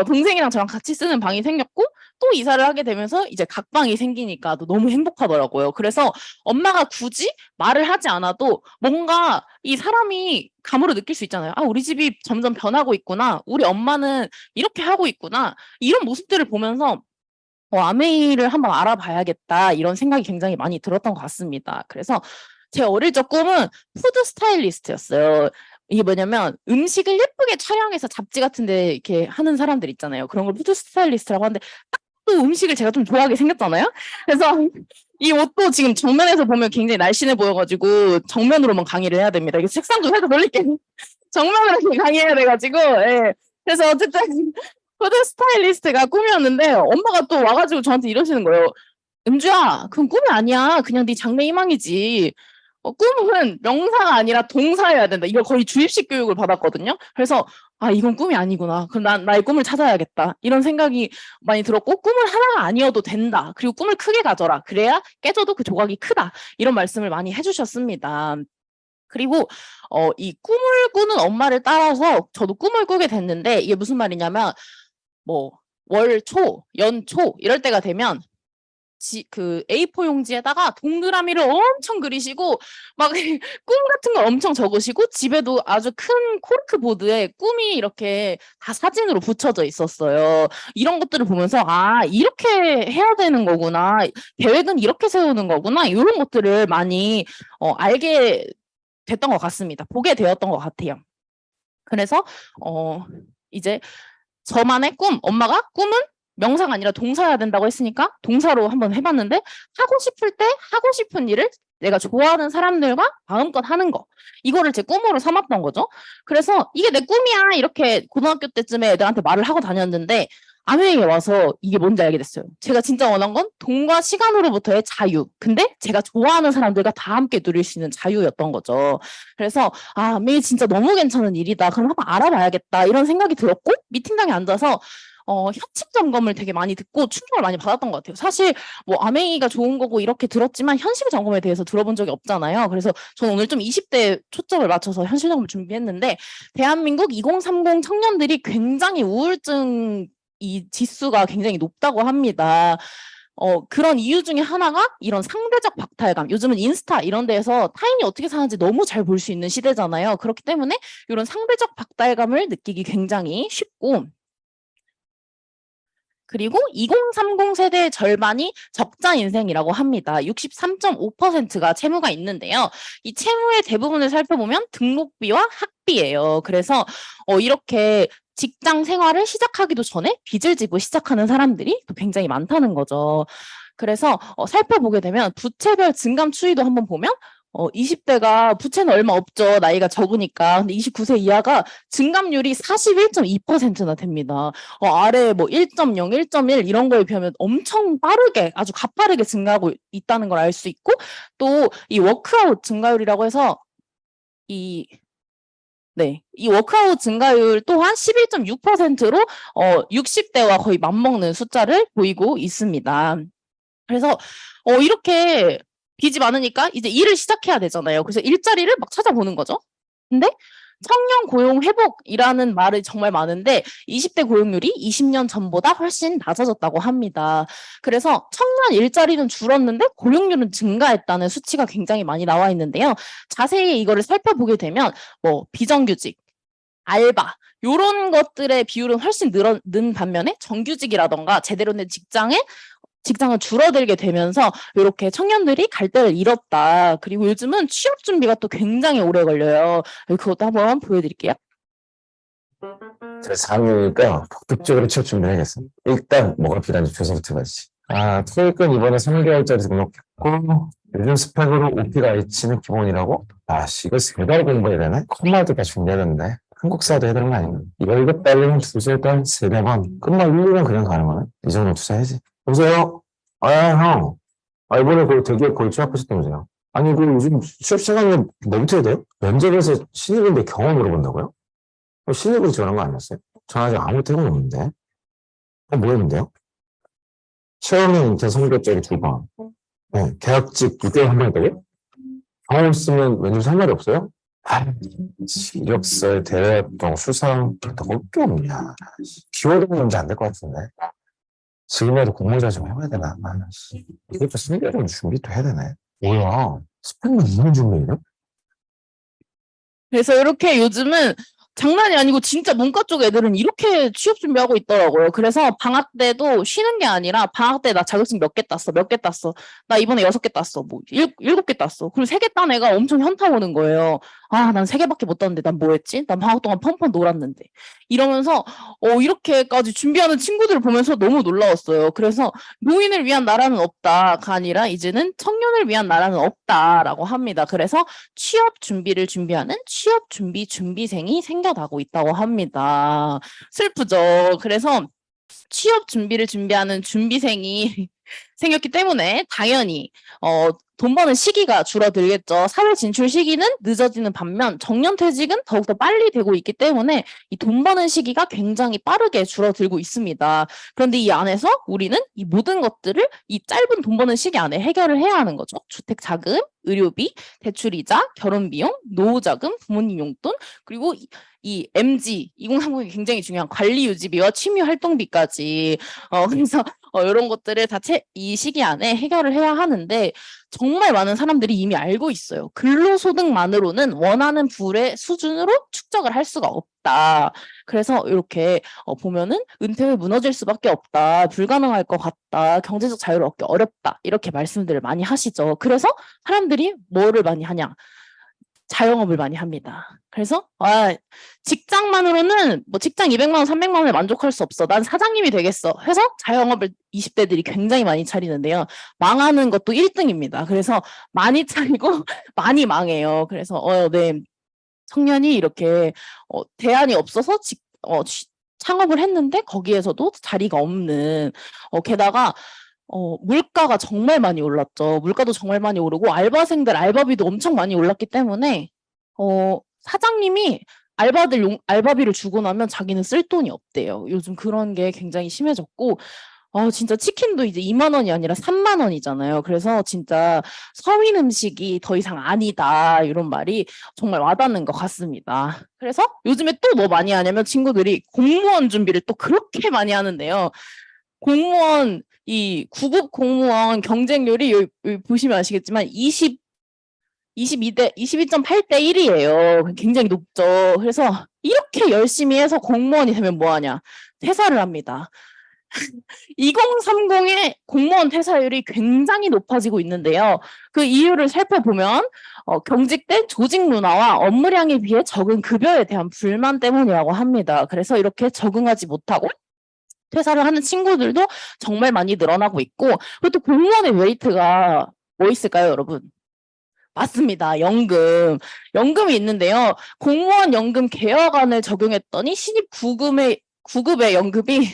동생이랑 저랑 같이 쓰는 방이 생겼고 또 이사를 하게 되면서 이제 각 방이 생기니까 또 너무 행복하더라고요. 그래서 엄마가 굳이 말을 하지 않아도 뭔가 이 사람이 감으로 느낄 수 있잖아요. 아, 우리 집이 점점 변하고 있구나. 우리 엄마는 이렇게 하고 있구나. 이런 모습들을 보면서 아메이를 한번 알아봐야겠다. 이런 생각이 굉장히 많이 들었던 것 같습니다. 그래서 제 어릴 적 꿈은 푸드 스타일리스트였어요. 이게 뭐냐면 음식을 예쁘게 촬영해서 잡지 같은 데 이렇게 하는 사람들 있잖아요. 그런 걸 푸드 스타일리스트라고 하는데 딱 또 음식을 제가 좀 좋아하게 생겼잖아요. 그래서 이 옷도 지금 정면에서 보면 굉장히 날씬해 보여가지고 정면으로만 강의를 해야 됩니다. 이거 책상 좀 살짝 돌릴게요. 정면으로 이렇게 강의해야 돼가지고 예. 그래서 어쨌든 푸드 스타일리스트가 꿈이었는데 엄마가 또 와가지고 저한테 이러시는 거예요. 은주야, 그건 꿈이 아니야. 그냥 네 장래 희망이지. 꿈은 명사가 아니라 동사여야 된다. 이거 거의 주입식 교육을 받았거든요. 그래서 이건 꿈이 아니구나. 그럼 난 나의 꿈을 찾아야겠다. 이런 생각이 많이 들었고 꿈은 하나가 아니어도 된다. 그리고 꿈을 크게 가져라. 그래야 깨져도 그 조각이 크다. 이런 말씀을 많이 해주셨습니다. 그리고 이 꿈을 꾸는 엄마를 따라서 저도 꿈을 꾸게 됐는데 이게 무슨 말이냐면 뭐 월 초, 연 초 이럴 때가 되면 그 A4 용지에다가 동그라미를 엄청 그리시고 막 꿈 같은 거 엄청 적으시고 집에도 아주 큰 코르크 보드에 꿈이 이렇게 다 사진으로 붙여져 있었어요. 이런 것들을 보면서 이렇게 해야 되는 거구나. 계획은 이렇게 세우는 거구나. 이런 것들을 많이 알게 됐던 것 같습니다. 보게 되었던 것 같아요. 그래서 이제 저만의 꿈, 엄마가 꿈은 명사가 아니라 동사여야 된다고 했으니까 동사로 한번 해봤는데 하고 싶을 때 하고 싶은 일을 내가 좋아하는 사람들과 마음껏 하는 거 이거를 제 꿈으로 삼았던 거죠. 그래서 이게 내 꿈이야 이렇게 고등학교 때쯤에 애들한테 말을 하고 다녔는데 아메이에 와서 이게 뭔지 알게 됐어요. 제가 진짜 원한 건 돈과 시간으로부터의 자유. 근데 제가 좋아하는 사람들과 다 함께 누릴 수 있는 자유였던 거죠. 그래서 아메이 진짜 너무 괜찮은 일이다. 그럼 한번 알아봐야겠다. 이런 생각이 들었고 미팅장에 앉아서 현실 점검을 되게 많이 듣고 충격을 많이 받았던 것 같아요. 사실 뭐 아메이가 좋은 거고 이렇게 들었지만 현실 점검에 대해서 들어본 적이 없잖아요. 그래서 저는 오늘 좀 20대 초점을 맞춰서 현실 점검을 준비했는데 대한민국 2030 청년들이 굉장히 우울증 이 지수가 굉장히 높다고 합니다. 그런 이유 중에 하나가 이런 상대적 박탈감. 요즘은 인스타 이런 데에서 타인이 어떻게 사는지 너무 잘 볼 수 있는 시대잖아요. 그렇기 때문에 이런 상대적 박탈감을 느끼기 굉장히 쉽고 그리고 2030 세대의 절반이 적자 인생이라고 합니다. 63.5%가 채무가 있는데요. 이 채무의 대부분을 살펴보면 등록비와 학비예요. 그래서 이렇게 직장 생활을 시작하기도 전에 빚을 지고 시작하는 사람들이 또 굉장히 많다는 거죠. 그래서 살펴보게 되면 부채별 증감 추이도 한번 보면 20대가 부채는 얼마 없죠. 나이가 적으니까. 근데 29세 이하가 증감률이 41.2%나 됩니다. 아래 뭐 1.0, 1.1 이런 거에 비하면 엄청 빠르게, 아주 가파르게 증가하고 있다는 걸 알 수 있고, 또 이 워크아웃 증가율이라고 해서 이 워크아웃 증가율 또한 11.6%로 60대와 거의 맞먹는 숫자를 보이고 있습니다. 그래서 이렇게 빚이 많으니까 이제 일을 시작해야 되잖아요. 그래서 일자리를 막 찾아보는 거죠. 근데 청년 고용 회복이라는 말이 정말 많은데 20대 고용률이 20년 전보다 훨씬 낮아졌다고 합니다. 그래서 청년 일자리는 줄었는데 고용률은 증가했다는 수치가 굉장히 많이 나와 있는데요. 자세히 이거를 살펴보게 되면 뭐 비정규직, 알바 이런 것들의 비율은 훨씬 는 반면에 정규직이라던가 제대로 된 직장은 줄어들게 되면서 이렇게 청년들이 갈대를 잃었다. 그리고 요즘은 취업 준비가 또 굉장히 오래 걸려요. 그것도 한번 보여드릴게요. 제가 4학년이니까 본격적으로 취업 준비를 해야겠어. 일단 뭐가 필요한지 조사부터 해봐야지. 토익은 이번에 3개월짜리 등록했고 요즘 스펙으로 OP가 H는 기본이라고? 이거 3달 공부해야 되네? 컴마드가 중요하던데. 한국사도 해야 되는 거 아닌가? 월급 달리면 두세 달, 3-4번. 끝나고 1년 그냥 가는 거네? 이 정도 투자해야지. 여보세요? 형. 이번에 그 대기업 거의 취업하셨다면서요? 아니, 요즘 취업 시간이 뭐부터 해야 돼요? 면접에서 신입인데 경험 물어본다고요? 신입으로 지원한 거 아니었어요? 전 아직 아무 태국이 없는데. 뭐 했는데요? 체험형 인턴 선별자리 2번. 네, 계약직 6개월 한 번 했다고요? 경험 쓰면 왠지 상관이 없어요? 이력서에 대외활동, 수상, 어깨 없냐. 기호도 문제 안 될 것 같은데. 지금이라도 공모전 좀 해봐야 되나? 이것도 승계좀 준비도 해야 되네. 뭐야? 스펙만 2년 준비해요? 그래서 이렇게 요즘은 장난이 아니고 진짜 문과 쪽 애들은 이렇게 취업 준비하고 있더라고요. 그래서 방학 때도 쉬는 게 아니라 방학 때 나 자격증 몇 개 땄어. 나 이번에 6개 땄어. 뭐 7개 땄어. 그리고 3개 딴 애가 엄청 현타 오는 거예요. 난 3개밖에 못 땄는데 난 뭐 했지? 난 방학 동안 펑펑 놀았는데. 이러면서 이렇게까지 준비하는 친구들을 보면서 너무 놀라웠어요. 그래서 노인을 위한 나라는 없다가 아니라 이제는 청년을 위한 나라는 없다라고 합니다. 그래서 취업 준비를 준비하는 취업 준비 준비생이 생겨나고 있다고 합니다. 슬프죠. 그래서 취업 준비를 준비하는 준비생이 생겼기 때문에 당연히 돈 버는 시기가 줄어들겠죠. 사회 진출 시기는 늦어지는 반면 정년퇴직은 더욱더 빨리 되고 있기 때문에 이 돈 버는 시기가 굉장히 빠르게 줄어들고 있습니다. 그런데 이 안에서 우리는 이 모든 것들을 이 짧은 돈 버는 시기 안에 해결을 해야 하는 거죠. 주택자금, 의료비, 대출이자, 결혼비용, 노후자금, 부모님 용돈, 그리고 이 MG 2030이 굉장히 중요한 관리 유지비와 취미 활동비까지 그래서 이런 것들을 다 이 시기 안에 해결을 해야 하는데 정말 많은 사람들이 이미 알고 있어요. 근로소득만으로는 원하는 부의 수준으로 축적을 할 수가 없다. 그래서 이렇게 보면은 은퇴 후에 무너질 수밖에 없다. 불가능할 것 같다. 경제적 자유를 얻기 어렵다. 이렇게 말씀들을 많이 하시죠. 그래서 사람들이 뭐를 많이 하냐? 자영업을 많이 합니다. 그래서 직장만으로는 뭐 직장 200만 원, 300만 원에 만족할 수 없어. 난 사장님이 되겠어. 해서 자영업을 20대들이 굉장히 많이 차리는데요. 망하는 것도 1등입니다. 그래서 많이 차리고 많이 망해요. 그래서 청년이 이렇게 대안이 없어서 창업을 했는데 거기에서도 자리가 없는 게다가 물가가 정말 많이 올랐죠. 물가도 정말 많이 오르고 알바생들 알바비도 엄청 많이 올랐기 때문에 사장님이 알바비를 주고 나면 자기는 쓸 돈이 없대요. 요즘 그런 게 굉장히 심해졌고 진짜 치킨도 이제 2만 원이 아니라 3만 원이잖아요. 그래서 진짜 서민 음식이 더 이상 아니다 이런 말이 정말 와닿는 것 같습니다. 그래서 요즘에 또 뭐 많이 하냐면 친구들이 공무원 준비를 또 그렇게 많이 하는데요. 공무원 이 9급 공무원 경쟁률이 여기 보시면 아시겠지만 22.8대 1이에요. 굉장히 높죠. 그래서 이렇게 열심히 해서 공무원이 되면 뭐하냐? 퇴사를 합니다. 2030의 공무원 퇴사율이 굉장히 높아지고 있는데요. 그 이유를 살펴보면 경직된 조직 문화와 업무량에 비해 적은 급여에 대한 불만 때문이라고 합니다. 그래서 이렇게 적응하지 못하고 퇴사를 하는 친구들도 정말 많이 늘어나고 있고 그리고 또 공무원의 메리트가 뭐 있을까요, 여러분? 맞습니다. 연금이 있는데요. 공무원 연금 개혁안을 적용했더니 신입 9급의 연금이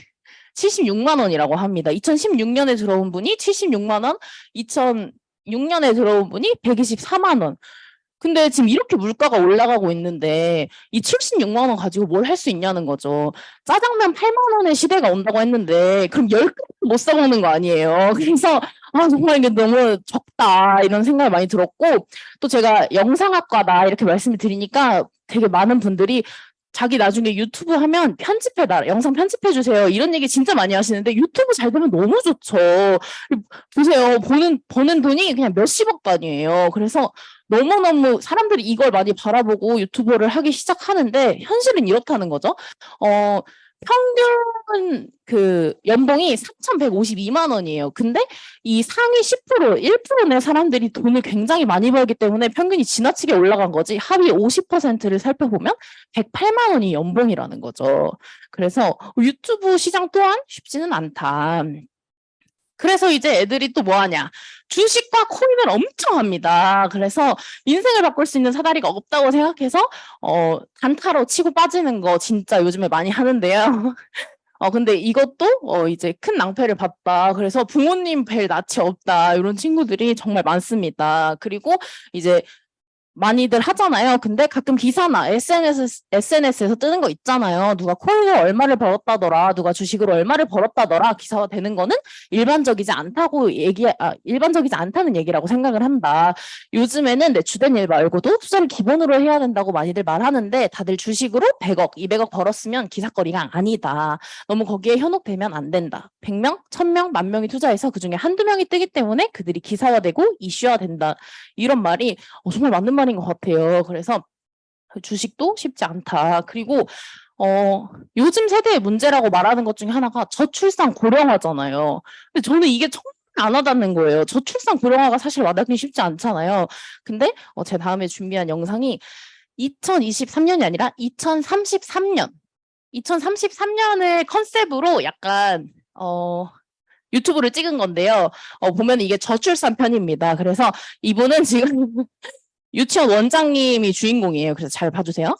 76만 원이라고 합니다. 2016년에 들어온 분이 76만 원, 2006년에 들어온 분이 124만 원. 근데 지금 이렇게 물가가 올라가고 있는데 이 76만 원 가지고 뭘 할 수 있냐는 거죠. 짜장면 8만 원의 시대가 온다고 했는데 그럼 10개 못 사 먹는 거 아니에요. 그래서 정말 이게 너무 적다 이런 생각이 많이 들었고 또 제가 영상학과다 이렇게 말씀을 드리니까 되게 많은 분들이 자기 나중에 유튜브 하면 편집해달라, 영상 편집해주세요. 이런 얘기 진짜 많이 하시는데 유튜브 잘 되면 너무 좋죠. 보세요. 버는 돈이 그냥 몇십억 단위예요. 그래서 너무너무 사람들이 이걸 많이 바라보고 유튜브를 하기 시작하는데 현실은 이렇다는 거죠. 평균 그 연봉이 4,152만 원이에요. 근데 이 상위 10%, 1%의 사람들이 돈을 굉장히 많이 벌기 때문에 평균이 지나치게 올라간 거지 하위 50%를 살펴보면 108만 원이 연봉이라는 거죠. 그래서 유튜브 시장 또한 쉽지는 않다. 그래서 이제 애들이 또 뭐 하냐? 주식과 코인을 엄청 합니다. 그래서 인생을 바꿀 수 있는 사다리가 없다고 생각해서 단타로 치고 빠지는 거 진짜 요즘에 많이 하는데요. 근데 이것도 이제 큰 낭패를 봤다. 그래서 부모님 뵐 낯이 없다. 이런 친구들이 정말 많습니다. 그리고 이제 많이들 하잖아요. 근데 가끔 기사나 SNS에서 뜨는 거 있잖아요. 누가 코인으로 얼마를 벌었다더라, 누가 주식으로 얼마를 벌었다더라 기사가 되는 거는 일반적이지 않다는 얘기라고 생각을 한다. 요즘에는 내 주된 일 말고도 투자를 기본으로 해야 된다고 많이들 말하는데 다들 주식으로 100억, 200억 벌었으면 기사거리가 아니다. 너무 거기에 현혹되면 안 된다. 100명, 1000명, 10,000명이 투자해서 그중에 한두 명이 뜨기 때문에 그들이 기사화되고 이슈화된다. 이런 말이 정말 맞는 말인 것 같아요. 그래서 주식도 쉽지 않다. 그리고 요즘 세대의 문제라고 말하는 것 중에 하나가 저출산 고령화잖아요. 근데 저는 이게 정말 안 와닿는 거예요. 저출산 고령화가 사실 와닿기 쉽지 않잖아요. 근데 제 다음에 준비한 영상이 2023년이 아니라 2033년. 2033년을 컨셉으로 약간 유튜브를 찍은 건데요. 보면 이게 저출산 편입니다. 그래서 이분은 지금 유치원 원장님이 주인공이에요. 그래서 잘 봐주세요.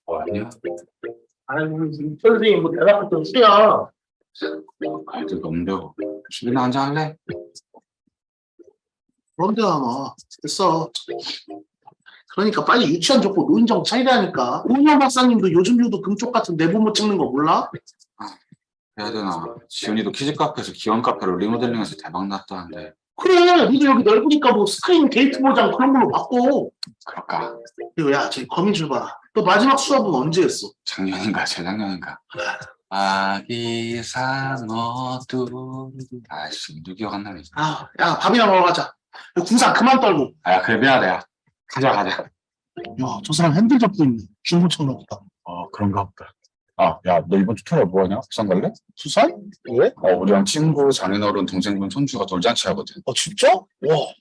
아니야. 아유, 선생님, 뭐, 대답할 게 없어요. 아이들 없는데요. 집이나 한잔 할래? 그런데 아마, 됐어. 그러니까 빨리 유치원 접고 노인정 차리라니까. 오은영 박사님도 요즘 유도 금쪽 같은 내부모 찍는 거 몰라? 해야 되나? 지훈이도 키즈 카페에서 기원 카페로 리모델링해서 대박 났다는데. 그래, 니도 여기 넓으니까 뭐 스크린 게이트 보장 그런 걸로 바꿔. 그럴까? 그리고 야, 저기 거미줄 봐라. 너 마지막 수업은 언제 했어? 작년인가 재작년인가? 아기 상어 뚜 아이씨 누 기억 안 나네. 아, 야, 밥이나 먹으러 가자. 군산 그만 떨고. 아 그래 미안하다 야. 가자. 야, 저 사람 핸들 잡고 있네. 중고차 나보다. 그런가 보다. 야, 너 이번 주 토요일 뭐 하냐? 부산 갈래? 부산? 왜? 우리랑 친구, 장인어른, 동생분, 손주가 돌잔치 하거든. 진짜? 와,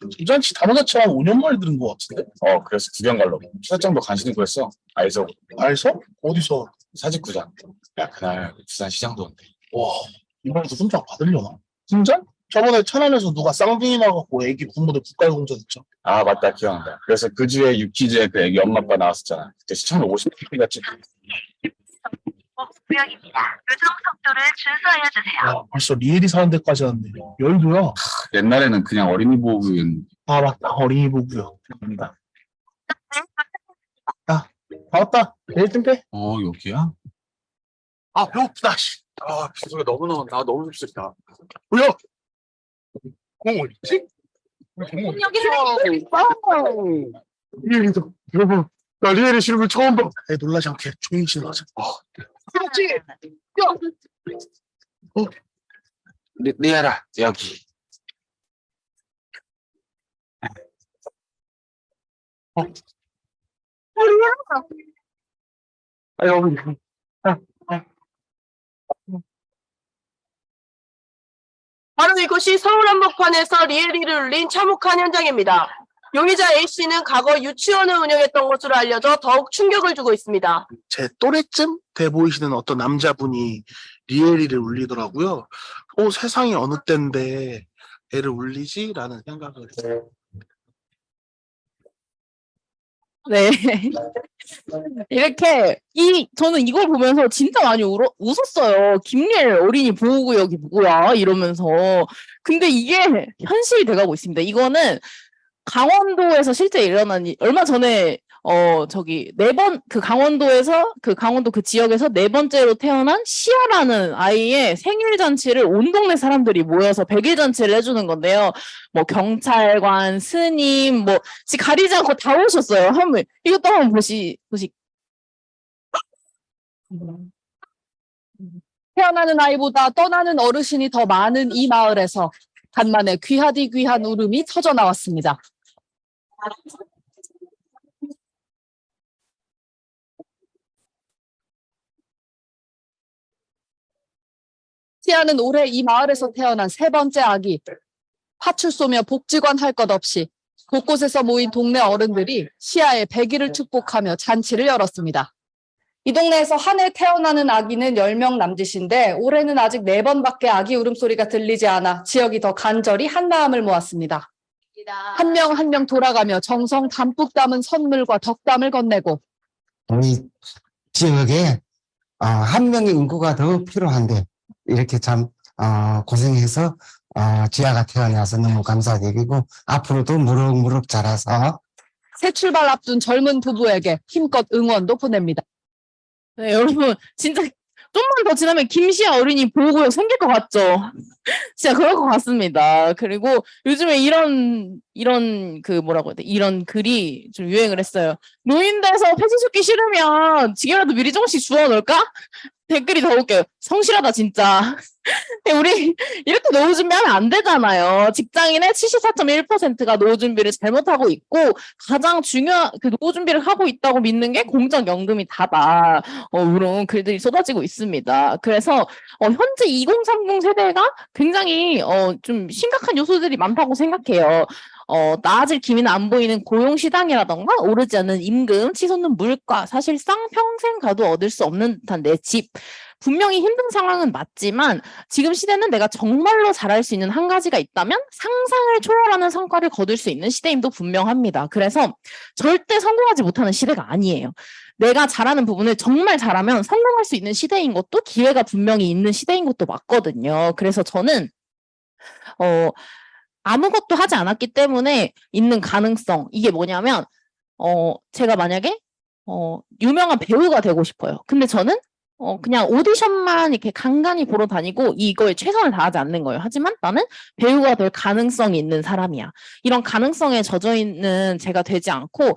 돌잔치 단어자체가 5년 만에 들은 것 같은데? 그래서 구경 가려고. 추사장도 간신히 구했어. 알죠? 알서? 어디서? 사직구장. 야, 그날 부산 시장도 온대. 와, 이번에도 훈장 받으려나? 훈장? 저번에 천안에서 누가 쌍둥이 나갖고 애기 부모들 국가공자 됐죠. 아, 맞다. 기억난다. 그래서 그 주에 유키즈에 그 애기 엄마 아빠 나왔었잖아. 그때 시청률 50%가 찍고. 구역입니다. 요청 속도를 준수하여 주세요. 야, 벌써 리엘이 사는 데까지 왔네. 열도야. 옛날에는 그냥 어린이 보호구였는데. 아, 맞다. 어린이 보고요. 감사합니다. 야, 다 왔다. 내일 좀 빼. 여기야? 아, 배고프다, 씨. 빗소리가 너무 나온다. 너무 습습니다. 뭐야? 공 어딨지? 리엘이다. 여러분, 나 리엘의 실물 처음 봐. 놀라지 않게 조용히 지나가자. 그렇지. 리아라, 여기. 여기. 바로 이곳이 서울 한복판에서 리엘이를 울린 참혹한 현장입니다. 용의자 A씨는 과거 유치원을 운영했던 것으로 알려져 더욱 충격을 주고 있습니다. 제 또래쯤 돼 보이시는 어떤 남자분이 리엘이를 울리더라고요. 세상이 어느 때인데 애를 울리지라는 생각을 했어요. 네. 이렇게 저는 이걸 보면서 진짜 많이 웃었어요. 김리엘 어린이 보호구역이 뭐야 이러면서. 근데 이게 현실이 돼가고 있습니다. 이거는 강원도에서 실제 일어난 얼마 전에 강원도에서 강원도 그 지역에서 4번째로 태어난 시아라는 아이의 생일 잔치를 온 동네 사람들이 모여서 100일 잔치를 해주는 건데요. 뭐 경찰관, 스님, 가리지 않고 다 오셨어요. 이것도 한번 보시. 태어나는 아이보다 떠나는 어르신이 더 많은 이 마을에서 간만에 귀하디 귀한 울음이 터져 나왔습니다. 시아는 올해 이 마을에서 태어난 3번째 아기. 파출소며 복지관 할 것 없이 곳곳에서 모인 동네 어른들이 시아의 100일을 축복하며 잔치를 열었습니다. 이 동네에서 한 해 태어나는 아기는 10명 남짓인데 올해는 아직 4번밖에 아기 울음소리가 들리지 않아 지역이 더 간절히 한마음을 모았습니다. 한 명 한 명 돌아가며 정성 담뿍 담은 선물과 덕담을 건네고 우리 지역에 한 명의 인구가 더 필요한데 이렇게 참 고생해서 지아가 태어나서 너무 감사드리고 앞으로도 무럭무럭 자라서 새 출발 앞둔 젊은 부부에게 힘껏 응원도 보냅니다. 네, 여러분 진짜 좀만 더 지나면 김시아 어린이 보호구역 생길 것 같죠? 진짜 그럴 것 같습니다. 그리고 요즘에 이런 뭐라고 해야 돼? 이런 글이 좀 유행을 했어요. 노인돼서 폐지 줍기 싫으면 지금이라도 미리 조금씩 주워 놓을까? 댓글이 더 웃겨요. 성실하다 진짜. 우리 이렇게 노후 준비하면 안 되잖아요. 직장인의 74.1%가 노후 준비를 잘못하고 있고 가장 중요한 노후 준비를 하고 있다고 믿는 게 공적연금이 다다. 이런 글들이 쏟아지고 있습니다. 그래서 현재 2030 세대가 굉장히 좀 심각한 요소들이 많다고 생각해요. 나아질 기미는 안 보이는 고용시당이라던가 오르지 않는 임금, 치솟는 물가, 사실상 평생 가도 얻을 수 없는 듯한 내 집. 분명히 힘든 상황은 맞지만 지금 시대는 내가 정말로 잘할 수 있는 한 가지가 있다면 상상을 초월하는 성과를 거둘 수 있는 시대임도 분명합니다. 그래서 절대 성공하지 못하는 시대가 아니에요. 내가 잘하는 부분을 정말 잘하면 성공할 수 있는 시대인 것도 기회가 분명히 있는 시대인 것도 맞거든요. 그래서 저는 아무것도 하지 않았기 때문에 있는 가능성, 이게 뭐냐면 제가 만약에 유명한 배우가 되고 싶어요. 근데 저는 그냥 오디션만 이렇게 간간히 보러 다니고 이거에 최선을 다하지 않는 거예요. 하지만 나는 배우가 될 가능성이 있는 사람이야. 이런 가능성에 젖어 있는 제가 되지 않고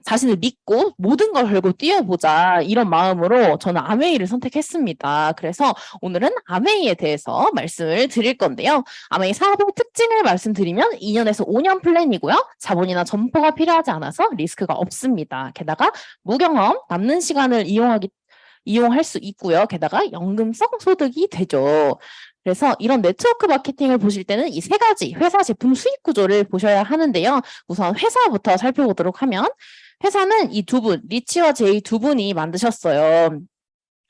자신을 믿고 모든 걸 걸고 뛰어보자 이런 마음으로 저는 아메이를 선택했습니다. 그래서 오늘은 아메이에 대해서 말씀을 드릴 건데요. 아메이 사업의 특징을 말씀드리면 2년에서 5년 플랜이고요. 자본이나 점포가 필요하지 않아서 리스크가 없습니다. 게다가 무경험, 남는 시간을 이용할 수 있고요. 게다가 연금성 소득이 되죠. 그래서 이런 네트워크 마케팅을 보실 때는 이 세 가지 회사 제품 수익 구조를 보셔야 하는데요. 우선 회사부터 살펴보도록 하면 회사는 이 두 분, 리치와 제이 두 분이 만드셨어요.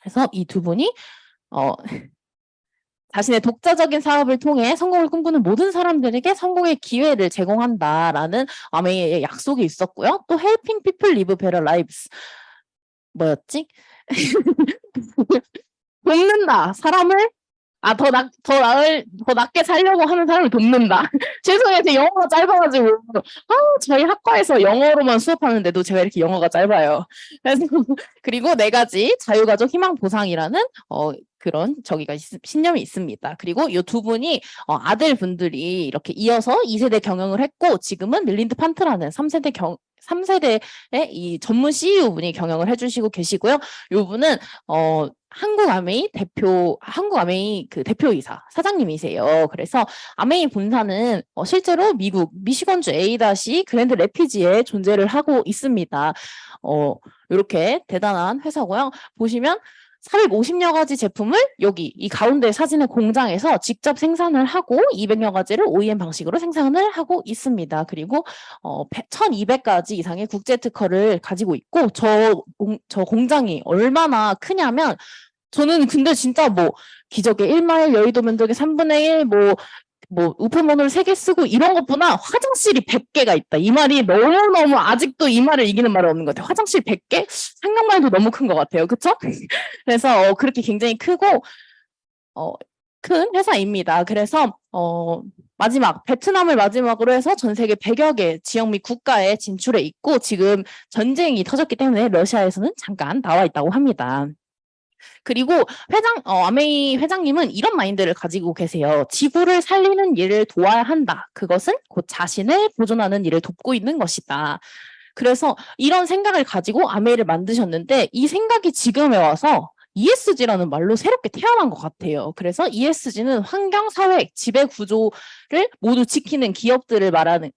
그래서 이 두 분이 자신의 독자적인 사업을 통해 성공을 꿈꾸는 모든 사람들에게 성공의 기회를 제공한다라는 아메이의 약속이 있었고요. 또 helping people live better lives. 뭐였지? 돕는다. 사람을 더 낫게 살려고 하는 사람을 돕는다. 죄송해요. 제 영어가 짧아가지고. 저희 학과에서 영어로만 수업하는데도 제가 이렇게 영어가 짧아요. 그래서 그리고 4가지 자유가족 희망 보상이라는 그런 신념이 있습니다. 그리고 이 두 분이 아들분들이 이렇게 이어서 2세대 경영을 했고 지금은 밀린드 판트라는 3세대의 이 전문 CEO분이 경영을 해주시고 계시고요. 이 분은 한국 아메이 그 대표이사 사장님이세요. 그래서 아메이 본사는 실제로 미국 미시건주 A-시 그랜드 레피지에 존재를 하고 있습니다. 이렇게 대단한 회사고요. 보시면 450여 가지 제품을 여기 이 가운데 사진의 공장에서 직접 생산을 하고 200여 가지를 OEM 방식으로 생산을 하고 있습니다. 그리고 1200가지 이상의 국제 특허를 가지고 있고 저 공장이 얼마나 크냐면 저는 근데 진짜 뭐 기적의 1마일 여의도 면적의 3분의 1 뭐 우편번호를 3개 쓰고 이런 것보다 화장실이 100개가 있다. 이 말이 너무너무 아직도 이 말을 이기는 말이 없는 것 같아요. 화장실 100개? 생각만 해도 너무 큰 것 같아요. 그쵸? 그래서 그렇게 굉장히 크고 큰 회사입니다. 그래서 베트남을 마지막으로 해서 전 세계 100여 개 지역 및 국가에 진출해 있고 지금 전쟁이 터졌기 때문에 러시아에서는 잠깐 나와 있다고 합니다. 그리고 아메이 회장님은 이런 마인드를 가지고 계세요. 지구를 살리는 일을 도와야 한다. 그것은 곧 자신을 보존하는 일을 돕고 있는 것이다. 그래서 이런 생각을 가지고 아메이를 만드셨는데 이 생각이 지금에 와서 ESG라는 말로 새롭게 태어난 것 같아요. 그래서 ESG는 환경, 사회, 지배 구조를 모두 지키는 기업들을 말하는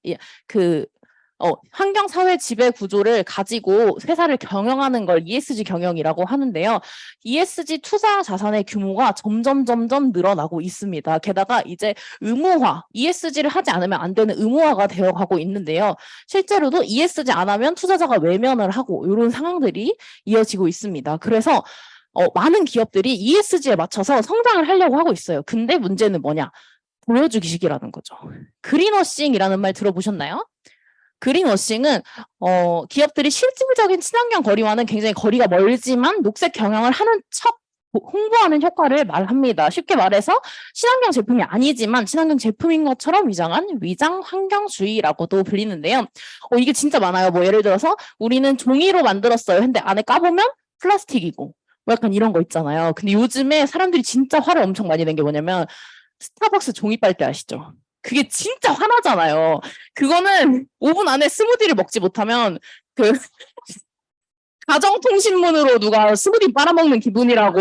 환경, 사회, 지배 구조를 가지고 회사를 경영하는 걸 ESG 경영이라고 하는데요. ESG 투자 자산의 규모가 점점 늘어나고 있습니다. 게다가 이제 의무화, ESG를 하지 않으면 안 되는 의무화가 되어가고 있는데요. 실제로도 ESG 안 하면 투자자가 외면을 하고 이런 상황들이 이어지고 있습니다. 그래서 많은 기업들이 ESG에 맞춰서 성장을 하려고 하고 있어요. 근데 문제는 뭐냐? 보여주기식이라는 거죠. 그린워싱이라는 말 들어보셨나요? 그린워싱은 기업들이 실질적인 친환경 거리와는 굉장히 거리가 멀지만 녹색 경영을 하는 척 홍보하는 효과를 말합니다. 쉽게 말해서 친환경 제품이 아니지만 친환경 제품인 것처럼 위장한 위장 환경주의라고도 불리는데요. 이게 진짜 많아요. 뭐 예를 들어서 우리는 종이로 만들었어요. 근데 안에 까보면 플라스틱이고 뭐 약간 이런 거 있잖아요. 근데 요즘에 사람들이 진짜 화를 엄청 많이 낸 게 뭐냐면 스타벅스 종이 빨대 아시죠? 그게 진짜 화나잖아요. 그거는 5분 안에 스무디를 먹지 못하면 가정통신문으로 누가 스무디 빨아먹는 기분이라고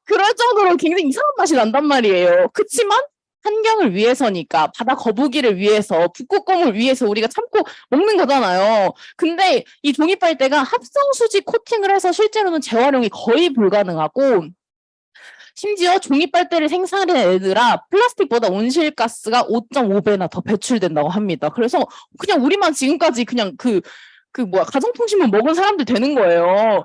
그럴 정도로 굉장히 이상한 맛이 난단 말이에요. 그치만 환경을 위해서니까 바다 거북이를 위해서 북극곰을 위해서 우리가 참고 먹는 거잖아요. 근데 이 종이 빨대가 합성수지 코팅을 해서 실제로는 재활용이 거의 불가능하고 심지어 종이 빨대를 생산해내느라 플라스틱보다 온실가스가 5.5배나 더 배출된다고 합니다. 그래서 그냥 우리만 지금까지 그냥 가정통신문 먹은 사람들 되는 거예요.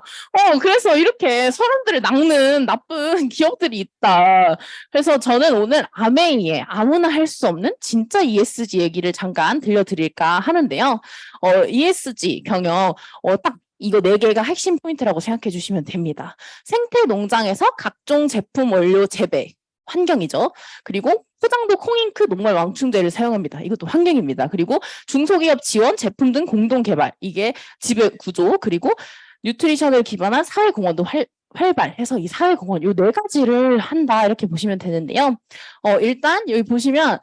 그래서 이렇게 사람들을 낚는 나쁜 기업들이 있다. 그래서 저는 오늘 아메이의 아무나 할 수 없는 진짜 ESG 얘기를 잠깐 들려드릴까 하는데요. ESG 경영, 딱 이거 4개가 핵심 포인트라고 생각해 주시면 됩니다. 생태 농장에서 각종 제품 원료 재배, 환경이죠. 그리고 포장도 콩잉크 녹말 왕충제를 사용합니다. 이것도 환경입니다. 그리고 중소기업 지원, 제품 등 공동 개발, 이게 지배 구조, 그리고 뉴트리션을 기반한 사회공헌도 활발해서 이 사회공헌 요 4가지를 한다 이렇게 보시면 되는데요. 일단 여기 보시면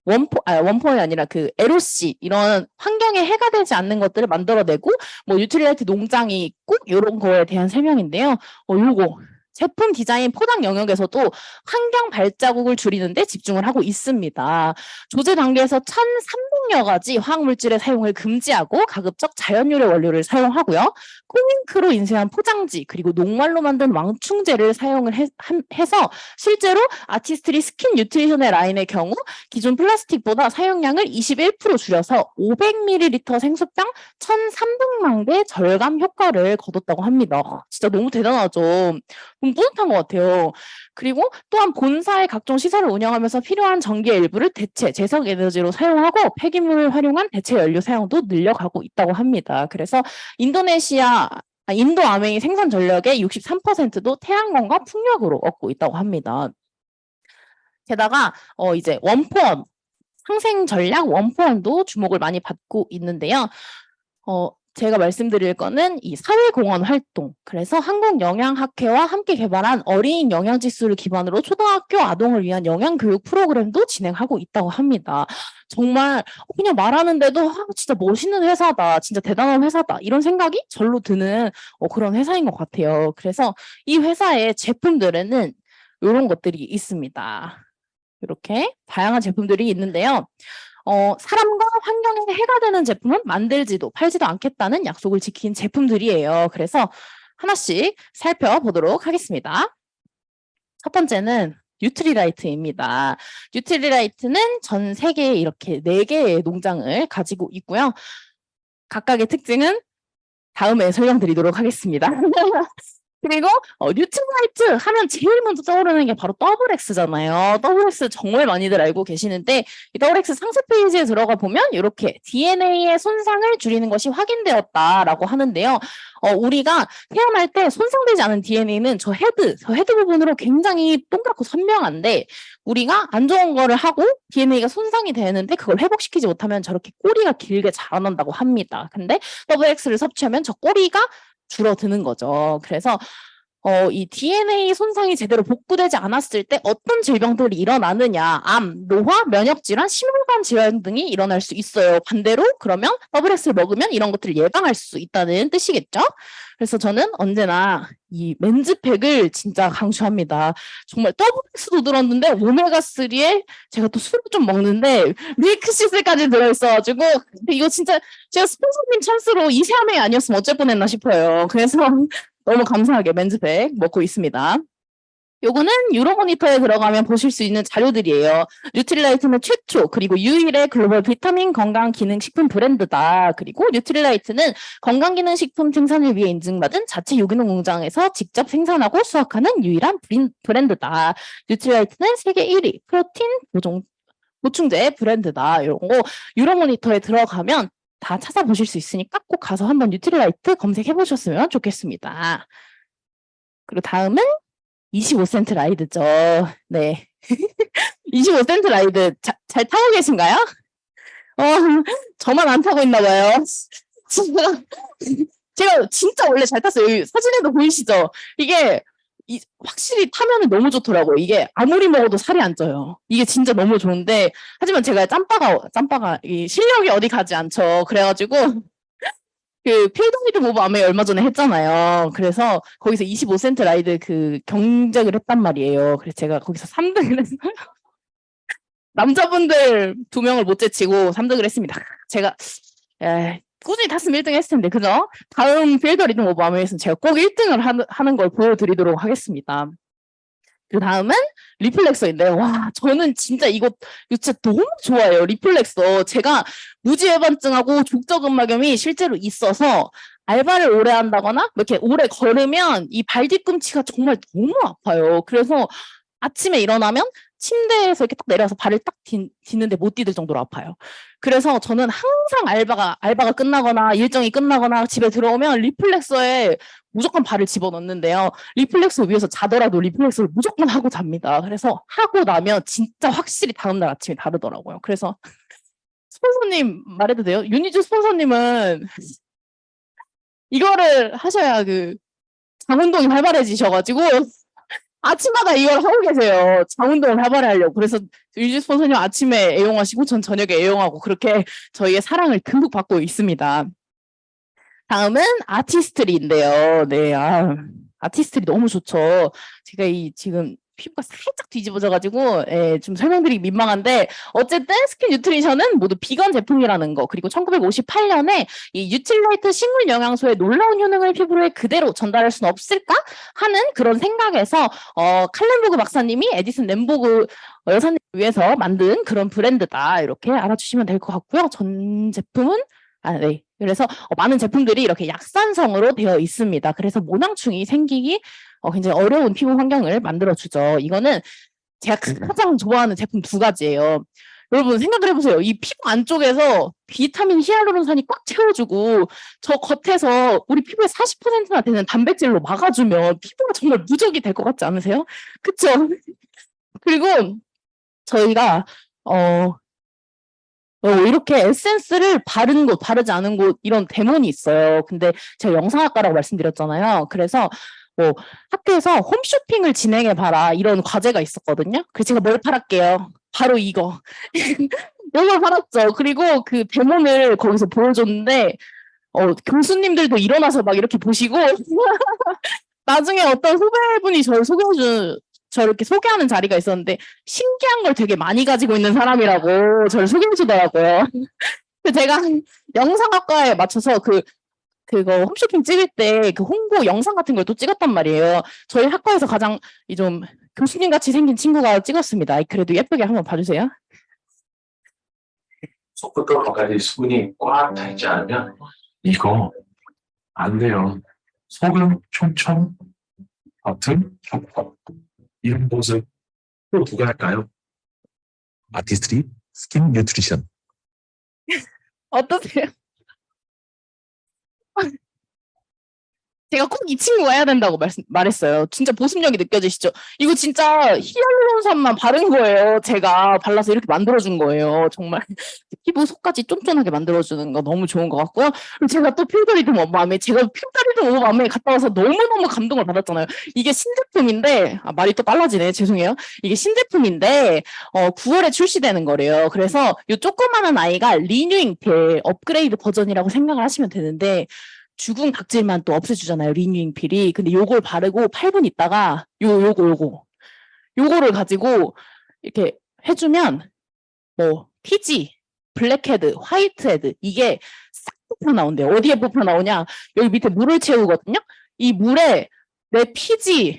원포이 아니라 LOC 이런 환경에 해가 되지 않는 것들을 만들어내고 뭐 유틸리티 농장이 있고 이런 거에 대한 설명인데요. 요거 제품 디자인 포장 영역에서도 환경 발자국을 줄이는 데 집중을 하고 있습니다. 조제 단계에서 1,300여 가지 화학물질의 사용을 금지하고 가급적 자연유래 원료를 사용하고요. 콩잉크로 인쇄한 포장지 그리고 녹말로 만든 왕충제를 사용을 해서 실제로 아티스트리 스킨 뉴트리션의 라인의 경우 기존 플라스틱보다 사용량을 21% 줄여서 500ml 생수병 1,300만 개 절감 효과를 거뒀다고 합니다. 진짜 너무 대단하죠. 너무 뿌듯한 것 같아요. 그리고 또한 본사의 각종 시설을 운영하면서 필요한 전기의 일부를 대체 재생 에너지로 사용하고 폐기물을 활용한 대체 연료 사용도 늘려가고 있다고 합니다. 그래서 인도 아메이 생산 전력의 63%도 태양광과 풍력으로 얻고 있다고 합니다. 게다가 이제 원포원 상생 전략 원포원도 주목을 많이 받고 있는데요. 제가 말씀드릴 거는 이 사회공헌 활동. 그래서 한국영양학회와 함께 개발한 어린이 영양지수를 기반으로 초등학교 아동을 위한 영양교육 프로그램도 진행하고 있다고 합니다. 정말 그냥 말하는데도 진짜 멋있는 회사다. 진짜 대단한 회사다. 이런 생각이 절로 드는 그런 회사인 것 같아요. 그래서 이 회사의 제품들에는 이런 것들이 있습니다. 이렇게 다양한 제품들이 있는데요. 사람과 환경에 해가 되는 제품은 만들지도 팔지도 않겠다는 약속을 지킨 제품들이에요. 그래서 하나씩 살펴보도록 하겠습니다. 첫 번째는 뉴트리라이트입니다. 뉴트리라이트는 전 세계에 이렇게 4개의 농장을 가지고 있고요. 각각의 특징은 다음에 설명드리도록 하겠습니다. 그리고 뉴트리라이트 하면 제일 먼저 떠오르는 게 바로 더블X잖아요. 더블X 정말 많이들 알고 계시는데 이 더블X 상세 페이지에 들어가 보면 이렇게 DNA의 손상을 줄이는 것이 확인되었다라고 하는데요. 우리가 태어날 때 손상되지 않은 DNA는 저 헤드 부분으로 굉장히 동그랗고 선명한데 우리가 안 좋은 거를 하고 DNA가 손상이 되는데 그걸 회복시키지 못하면 저렇게 꼬리가 길게 자라난다고 합니다. 근데 더블X를 섭취하면 저 꼬리가 줄어드는 거죠. 그래서 이 DNA 손상이 제대로 복구되지 않았을 때 어떤 질병들이 일어나느냐, 암, 노화, 면역질환, 심혈관 질환 등이 일어날 수 있어요. 반대로 그러면 더블X를 먹으면 이런 것들을 예방할 수 있다는 뜻이겠죠? 그래서 저는 언제나 이 맨즈팩을 진짜 강추합니다. 정말 더블X도 들었는데 오메가3에 제가 또 술을 좀 먹는데 밀크시슬까지 들어있어가지고 이거 진짜 제가 스폰서님 찬스로 이 세아메이 아니었으면 어쩔 뻔했나 싶어요. 그래서 너무 감사하게 맨즈팩 먹고 있습니다. 요거는 유로모니터에 들어가면 보실 수 있는 자료들이에요. 뉴트리라이트는 최초 그리고 유일의 글로벌 비타민 건강기능식품 브랜드다. 그리고 뉴트리라이트는 건강기능식품 생산을 위해 인증받은 자체 유기농 공장에서 직접 생산하고 수확하는 유일한 브랜드다. 뉴트리라이트는 세계 1위 프로틴 보충제 브랜드다. 이런 거 유로모니터에 들어가면 다 찾아보실 수 있으니까 꼭 가서 한번 뉴트리라이트 검색해 보셨으면 좋겠습니다. 그리고 다음은 25센트 라이드죠. 네. 25센트 라이드 잘 타고 계신가요? 저만 안 타고 있나 봐요. 제가 진짜 원래 잘 탔어요. 여기 사진에도 보이시죠? 이게 확실히 타면은 너무 좋더라고요. 이게 아무리 먹어도 살이 안 쪄요. 이게 진짜 너무 좋은데 하지만 제가 짬바가 이 실력이 어디 가지 않죠. 그래가지고 그 필드리드 모브 아메이 얼마 전에 했잖아요. 그래서 거기서 25센트 라이드 그 경쟁을 했단 말이에요. 그래서 제가 거기서 3등을 했어요. 남자분들 2명을 못 제치고 3등을 했습니다. 제가 꾸준히 탔으면 1등 했을 텐데 그죠? 다음 필드리드 모브 아메이에서는 제가 꼭 1등을 하는 걸 보여드리도록 하겠습니다. 그 다음은 리플렉서인데 와 저는 진짜 이거 진짜 너무 좋아해요. 리플렉서 제가 무지외반증하고 족저근막염이 실제로 있어서 알바를 오래 한다거나 이렇게 오래 걸으면 이 발 뒤꿈치가 정말 너무 아파요. 그래서 아침에 일어나면 침대에서 이렇게 딱 내려서 발을 딱 딛는데 못 디딜 정도로 아파요. 그래서 저는 항상 알바가 끝나거나 일정이 끝나거나 집에 들어오면 리플렉서에 무조건 발을 집어넣는데요. 리플렉서 위에서 자더라도 리플렉서를 무조건 하고 잡니다. 그래서 하고 나면 진짜 확실히 다음날 아침이 다르더라고요. 그래서 스폰서님 말해도 돼요? 유니즈 스폰서님은 이거를 하셔야 그 장운동이 활발해지셔가지고 아침마다 이걸 하고 계세요. 장운동을 활발히 하려고. 그래서 유지 스폰서님 아침에 애용하시고 전 저녁에 애용하고 그렇게 저희의 사랑을 듬뿍 받고 있습니다. 다음은 아티스트리인데요. 네, 아티스트리 너무 좋죠. 제가 지금 피부가 살짝 뒤집어져가지고 예, 좀 설명드리기 민망한데 어쨌든 스킨 뉴트리션은 모두 비건 제품이라는 거 그리고 1958년에 이 유틸레이트 식물 영양소의 놀라운 효능을 피부에 그대로 전달할 수는 없을까 하는 그런 생각에서 칼렌보그 박사님이 에디슨 램보그 여사님 위해서 만든 그런 브랜드다 이렇게 알아주시면 될 것 같고요. 전 제품은 네. 그래서 많은 제품들이 이렇게 약산성으로 되어 있습니다. 그래서 모낭충이 생기기 굉장히 어려운 피부 환경을 만들어주죠. 이거는 제가 가장 좋아하는 제품 2가지예요. 여러분 생각을 해보세요. 이 피부 안쪽에서 비타민 히알루론산이 꽉 채워주고 저 겉에서 우리 피부의 40%나 되는 단백질로 막아주면 피부가 정말 무적이 될 것 같지 않으세요? 그쵸? 그리고 저희가 이렇게 에센스를 바른 곳, 바르지 않은 곳 이런 대문이 있어요. 근데 제가 영상학과라고 말씀드렸잖아요. 그래서 뭐 학교에서 홈쇼핑을 진행해 봐라 이런 과제가 있었거든요. 그래서 제가 뭘 팔았게요? 바로 이거. 이걸 팔았죠. 그리고 그 데모를 거기서 보여줬는데 교수님들도 일어나서 막 이렇게 보시고 나중에 어떤 후배분이 저를 이렇게 소개하는 자리가 있었는데 신기한 걸 되게 많이 가지고 있는 사람이라고 저를 소개해 주더라고요. 제가 영상학과에 맞춰서 그거 홈쇼핑 찍을 때 그 홍보 영상 같은 걸 또 찍었단 말이에요. 저희 학과에서 가장 좀 교수님 같이 생긴 친구가 찍었습니다. 그래도 예쁘게 한번 봐주세요. 속부터 끝까지 수분이 꽉 차 있지 않으면 이거 안 돼요. 속은 총총, 겉은 겹겹. 이런 모습 또 누가 할까요? 아티스트리 스킨 뉴트리션. 어떠세요? 제가 꼭 이 친구가 해야 된다고 말했어요. 진짜 보습력이 느껴지시죠? 이거 진짜 히알루론산만 바른 거예요. 제가 발라서 이렇게 만들어준 거예요. 정말 피부 속까지 쫀쫀하게 만들어주는 거 너무 좋은 것 같고요. 그리고 제가 또 필더리듬 오버밤에 갔다 와서 너무너무 감동을 받았잖아요. 이게 신제품인데 말이 또 빨라지네. 죄송해요. 이게 신제품인데 9월에 출시되는 거래요. 그래서 이 조그마한 아이가 리뉴잉 필 업그레이드 버전이라고 생각을 하시면 되는데 죽은 각질만 또 없애주잖아요. 리뉴잉 필이. 근데 요걸 바르고 8분 있다가 요거를 가지고 이렇게 해주면 뭐 피지, 블랙헤드, 화이트헤드 이게 싹 뽑혀 나온대요. 어디에 뽑혀 나오냐? 여기 밑에 물을 채우거든요. 이 물에 내 피지,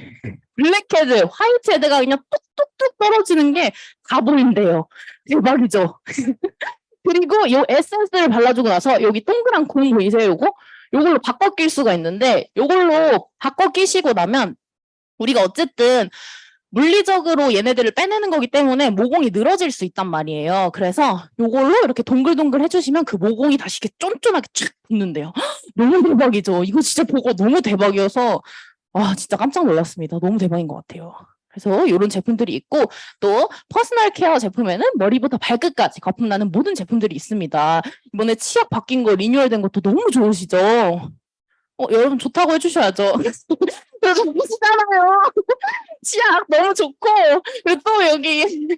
블랙헤드, 화이트헤드가 그냥 뚝뚝뚝 떨어지는 게 다 보인대요. 대박이죠. 그리고 요 에센스를 발라주고 나서 여기 동그란 공 보이세요? 요걸로 바꿔 낄 수가 있는데 요걸로 바꿔 끼시고 나면 우리가 어쨌든 물리적으로 얘네들을 빼내는 거기 때문에 모공이 늘어질 수 있단 말이에요. 그래서 요걸로 이렇게 동글동글 해주시면 그 모공이 다시 이렇게 쫀쫀하게 쫙 붙는데요. 너무 대박이죠. 이거 진짜 보고 너무 대박이어서 진짜 깜짝 놀랐습니다. 너무 대박인 것 같아요. 그래서 이런 제품들이 있고 또 퍼스널 케어 제품에는 머리부터 발끝까지 거품나는 모든 제품들이 있습니다. 이번에 치약 바뀐 거 리뉴얼된 것도 너무 좋으시죠? 여러분 좋다고 해주셔야죠. 여러분 보시잖아요. 치약 너무 좋고 그리고 또 여기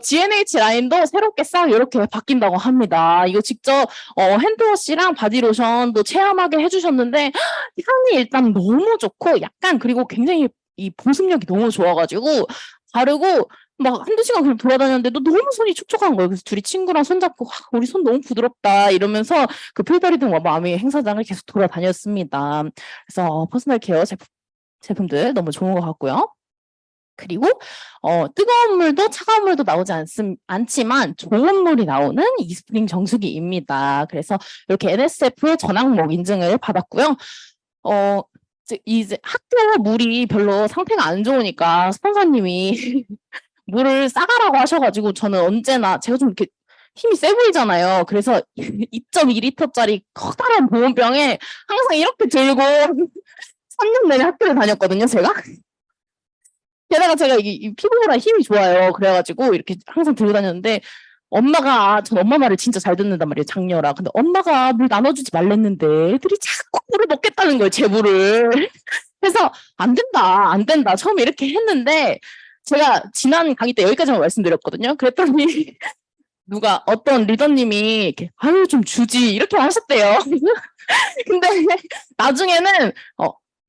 GNH 라인도 새롭게 싹 이렇게 바뀐다고 합니다. 이거 직접 핸드워시랑 바디로션도 체험하게 해주셨는데 향이 일단 너무 좋고 약간 그리고 굉장히 이 보습력이 너무 좋아가지고 바르고 막 한두 시간 그냥 돌아다녔는데도 너무 손이 촉촉한 거예요. 그래서 둘이 친구랑 손잡고 우리 손 너무 부드럽다 이러면서 그 필더리듬 와마미 행사장을 계속 돌아다녔습니다. 그래서 퍼스널 케어 제품들 너무 좋은 것 같고요. 그리고 뜨거운 물도 차가운 물도 나오지 않지만 좋은 물이 나오는 이스프링 정수기입니다. 그래서 이렇게 NSF 전항목 인증을 받았고요. 이제 학교 물이 별로 상태가 안 좋으니까 스폰서님이 물을 싸가라고 하셔가지고 저는 언제나 제가 좀 이렇게 힘이 세 보이잖아요. 그래서 2.2리터짜리 커다란 보온병에 항상 이렇게 들고 3년 내내 학교를 다녔거든요, 제가. 게다가 제가 이 피부보다 힘이 좋아요. 그래가지고 이렇게 항상 들고 다녔는데 전 엄마 말을 진짜 잘 듣는단 말이에요, 장녀라. 근데 엄마가 물 나눠주지 말랬는데 애들이 자꾸 물을 먹겠다는 거예요, 제 물을. 그래서 안 된다. 처음에 이렇게 했는데 제가 지난 강의 때 여기까지만 말씀드렸거든요. 그랬더니 어떤 리더님이 이렇게 좀 주지 이렇게 하셨대요. 근데 나중에는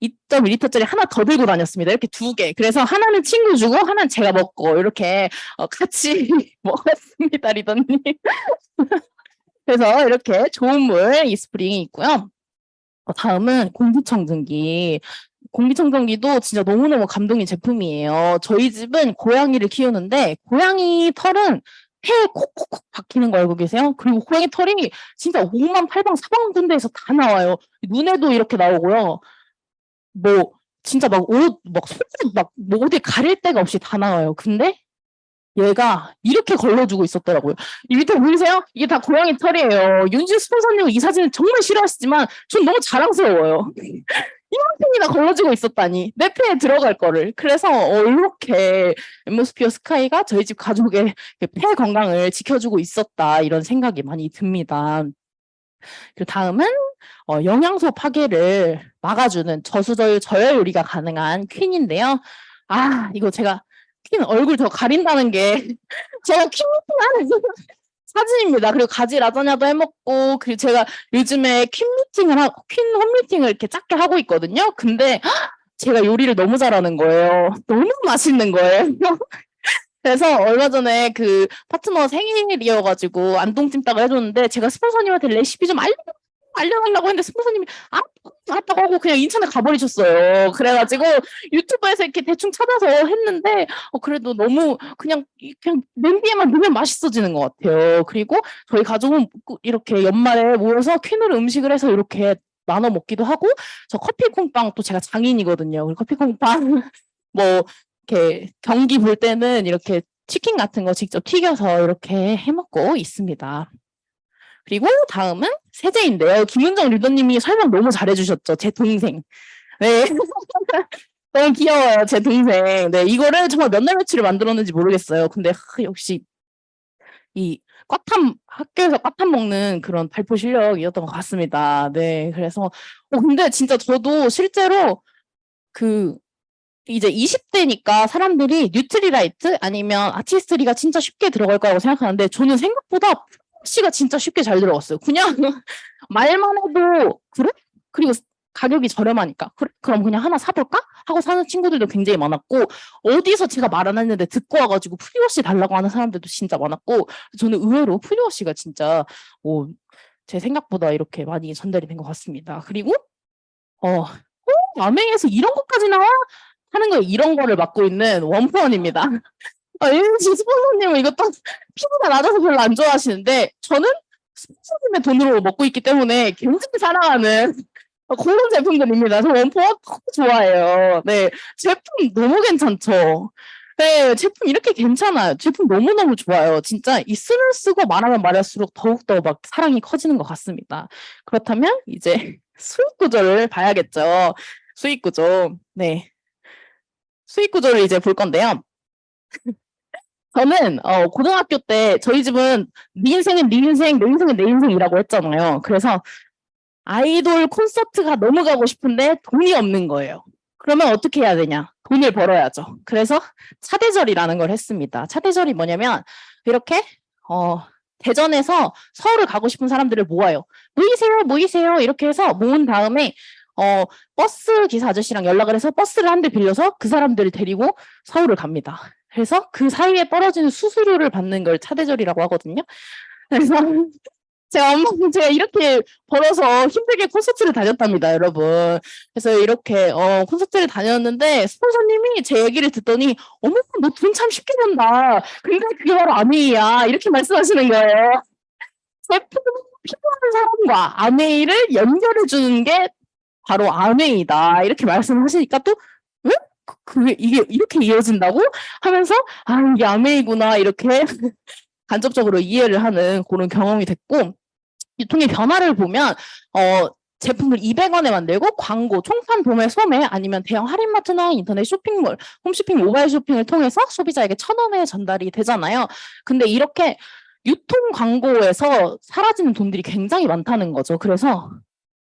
2.1리터짜리 하나 더 들고 다녔습니다. 이렇게 2개. 그래서 하나는 친구 주고 하나는 제가 먹고 이렇게 같이 먹었습니다, 리더님. 그래서 이렇게 좋은 물 이스프링이 있고요. 다음은 공기청정기. 공기청정기도 진짜 너무너무 감동인 제품이에요. 저희 집은 고양이를 키우는데 고양이 털은 폐에 콕콕콕 박히는 거 알고 계세요? 그리고 고양이 털이 진짜 오만팔방사방군데에서 다 나와요. 눈에도 이렇게 나오고요. 뭐 진짜 막 옷, 막 손톱 뭐 어디 가릴 데가 없이 다 나와요. 근데 얘가 이렇게 걸러주고 있었더라고요. 이 밑에 보이세요? 이게 다 고양이 털이에요. 윤지 스폰서님 이 사진을 정말 싫어하시지만 전 너무 자랑스러워요. 이만큼이나 걸러지고 있었다니 내 폐에 들어갈 거를. 그래서 이렇게 앰모스피어 스카이가 저희 집 가족의 폐 건강을 지켜주고 있었다 이런 생각이 많이 듭니다. 그리고 다음은 영양소 파괴를 막아주는 저수저율 저열 요리가 가능한 퀸인데요. 아 이거 제가 퀸 얼굴 더 가린다는 게 제가 퀸 미팅 하는 사진입니다. 그리고 가지 라자냐도 해먹고, 그리고 제가 요즘에 퀸 홈미팅을 이렇게 작게 하고 있거든요. 근데 제가 요리를 너무 잘하는 거예요. 너무 맛있는 거예요. 그래서 얼마 전에 그 파트너 생일이어가지고 안동찜닭을 해줬는데 제가 스폰서님한테 레시피 좀 알려달라고 했는데 스폰서님이 알았다고 하고 그냥 인천에 가버리셨어요. 그래가지고 유튜브에서 이렇게 대충 찾아서 했는데 그래도 너무 그냥 냄비에만 넣으면 맛있어지는 것 같아요. 그리고 저희 가족은 이렇게 연말에 모여서 퀸으로 음식을 해서 이렇게 나눠 먹기도 하고 저 커피콩빵 또 제가 장인이거든요. 그리고 커피콩빵 뭐 이렇게 경기 볼 때는 이렇게 치킨 같은 거 직접 튀겨서 이렇게 해먹고 있습니다. 그리고 다음은 세제인데요. 김은정 리더님이 설명 너무 잘해주셨죠. 제 동생. 네. 너무 귀여워요. 제 동생. 네. 이거를 정말 몇 날 며칠을 만들었는지 모르겠어요. 근데 역시 이 학교에서 꽈탐 먹는 그런 발표 실력이었던 것 같습니다. 네. 그래서 근데 진짜 저도 실제로 이제 20대니까 사람들이 뉴트리라이트 아니면 아티스트리가 진짜 쉽게 들어갈 거라고 생각하는데 저는 생각보다 씨가 진짜 쉽게 잘 들어갔어요. 그냥 말만 해도 그래? 그리고 가격이 저렴하니까 그래? 그럼 그냥 하나 사볼까? 하고 사는 친구들도 굉장히 많았고 어디서 제가 말 안 했는데 듣고 와가지고 프리워시 달라고 하는 사람들도 진짜 많았고 저는 의외로 프리워시가 진짜 제 생각보다 이렇게 많이 전달이 된 것 같습니다. 그리고 아메이에서 이런 것까지 나와? 하는 거 이런 거를 맡고 있는 원포원입니다. 윤지 스폰서님은 이것도 피부가 낮아서 별로 안 좋아하시는데 저는 스폰서님의 돈으로 먹고 있기 때문에 굉장히 사랑하는 그런 제품들입니다. 저 원포원 좋아해요. 네, 제품 너무 괜찮죠. 네, 제품 이렇게 괜찮아요. 제품 너무너무 좋아요. 진짜 이 쓰고 말하면 말할수록 더욱더 막 사랑이 커지는 것 같습니다. 그렇다면 이제 수익 구조를 봐야겠죠. 수익 구조. 네. 수익 구조를 이제 볼 건데요. 저는 고등학교 때 저희 집은 네 인생은 네 인생, 내 인생은 내 인생이라고 했잖아요. 그래서 아이돌 콘서트가 너무 가고 싶은데 돈이 없는 거예요. 그러면 어떻게 해야 되냐? 돈을 벌어야죠. 그래서 차대절이라는 걸 했습니다. 차대절이 뭐냐면 이렇게 대전에서 서울을 가고 싶은 사람들을 모아요. 모이세요 이렇게 해서 모은 다음에 버스 기사 아저씨랑 연락을 해서 버스를 한 대 빌려서 그 사람들을 데리고 서울을 갑니다. 그래서 그 사이에 떨어지는 수수료를 받는 걸 차대절이라고 하거든요. 그래서 제가 이렇게 벌어서 힘들게 콘서트를 다녔답니다, 여러분. 그래서 이렇게 콘서트를 다녔는데 스폰서님이 제 얘기를 듣더니 어머, 너 돈 참 쉽게 번다. 근데 그게 바로 아메이야. 이렇게 말씀하시는 거예요. 제품 필요한 사람과 아메이를 연결해 주는 게 바로 아메이다. 이렇게 말씀하시니까 또 왜? 이게 이렇게 이어진다고? 하면서 이게 아메이구나 이렇게 간접적으로 이해를 하는 그런 경험이 됐고 유통의 변화를 보면 제품을 200원에 만들고 광고, 총판, 도매, 소매 아니면 대형 할인마트나 인터넷 쇼핑몰, 홈쇼핑, 모바일 쇼핑을 통해서 소비자에게 1,000원에 전달이 되잖아요. 근데 이렇게 유통 광고에서 사라지는 돈들이 굉장히 많다는 거죠. 그래서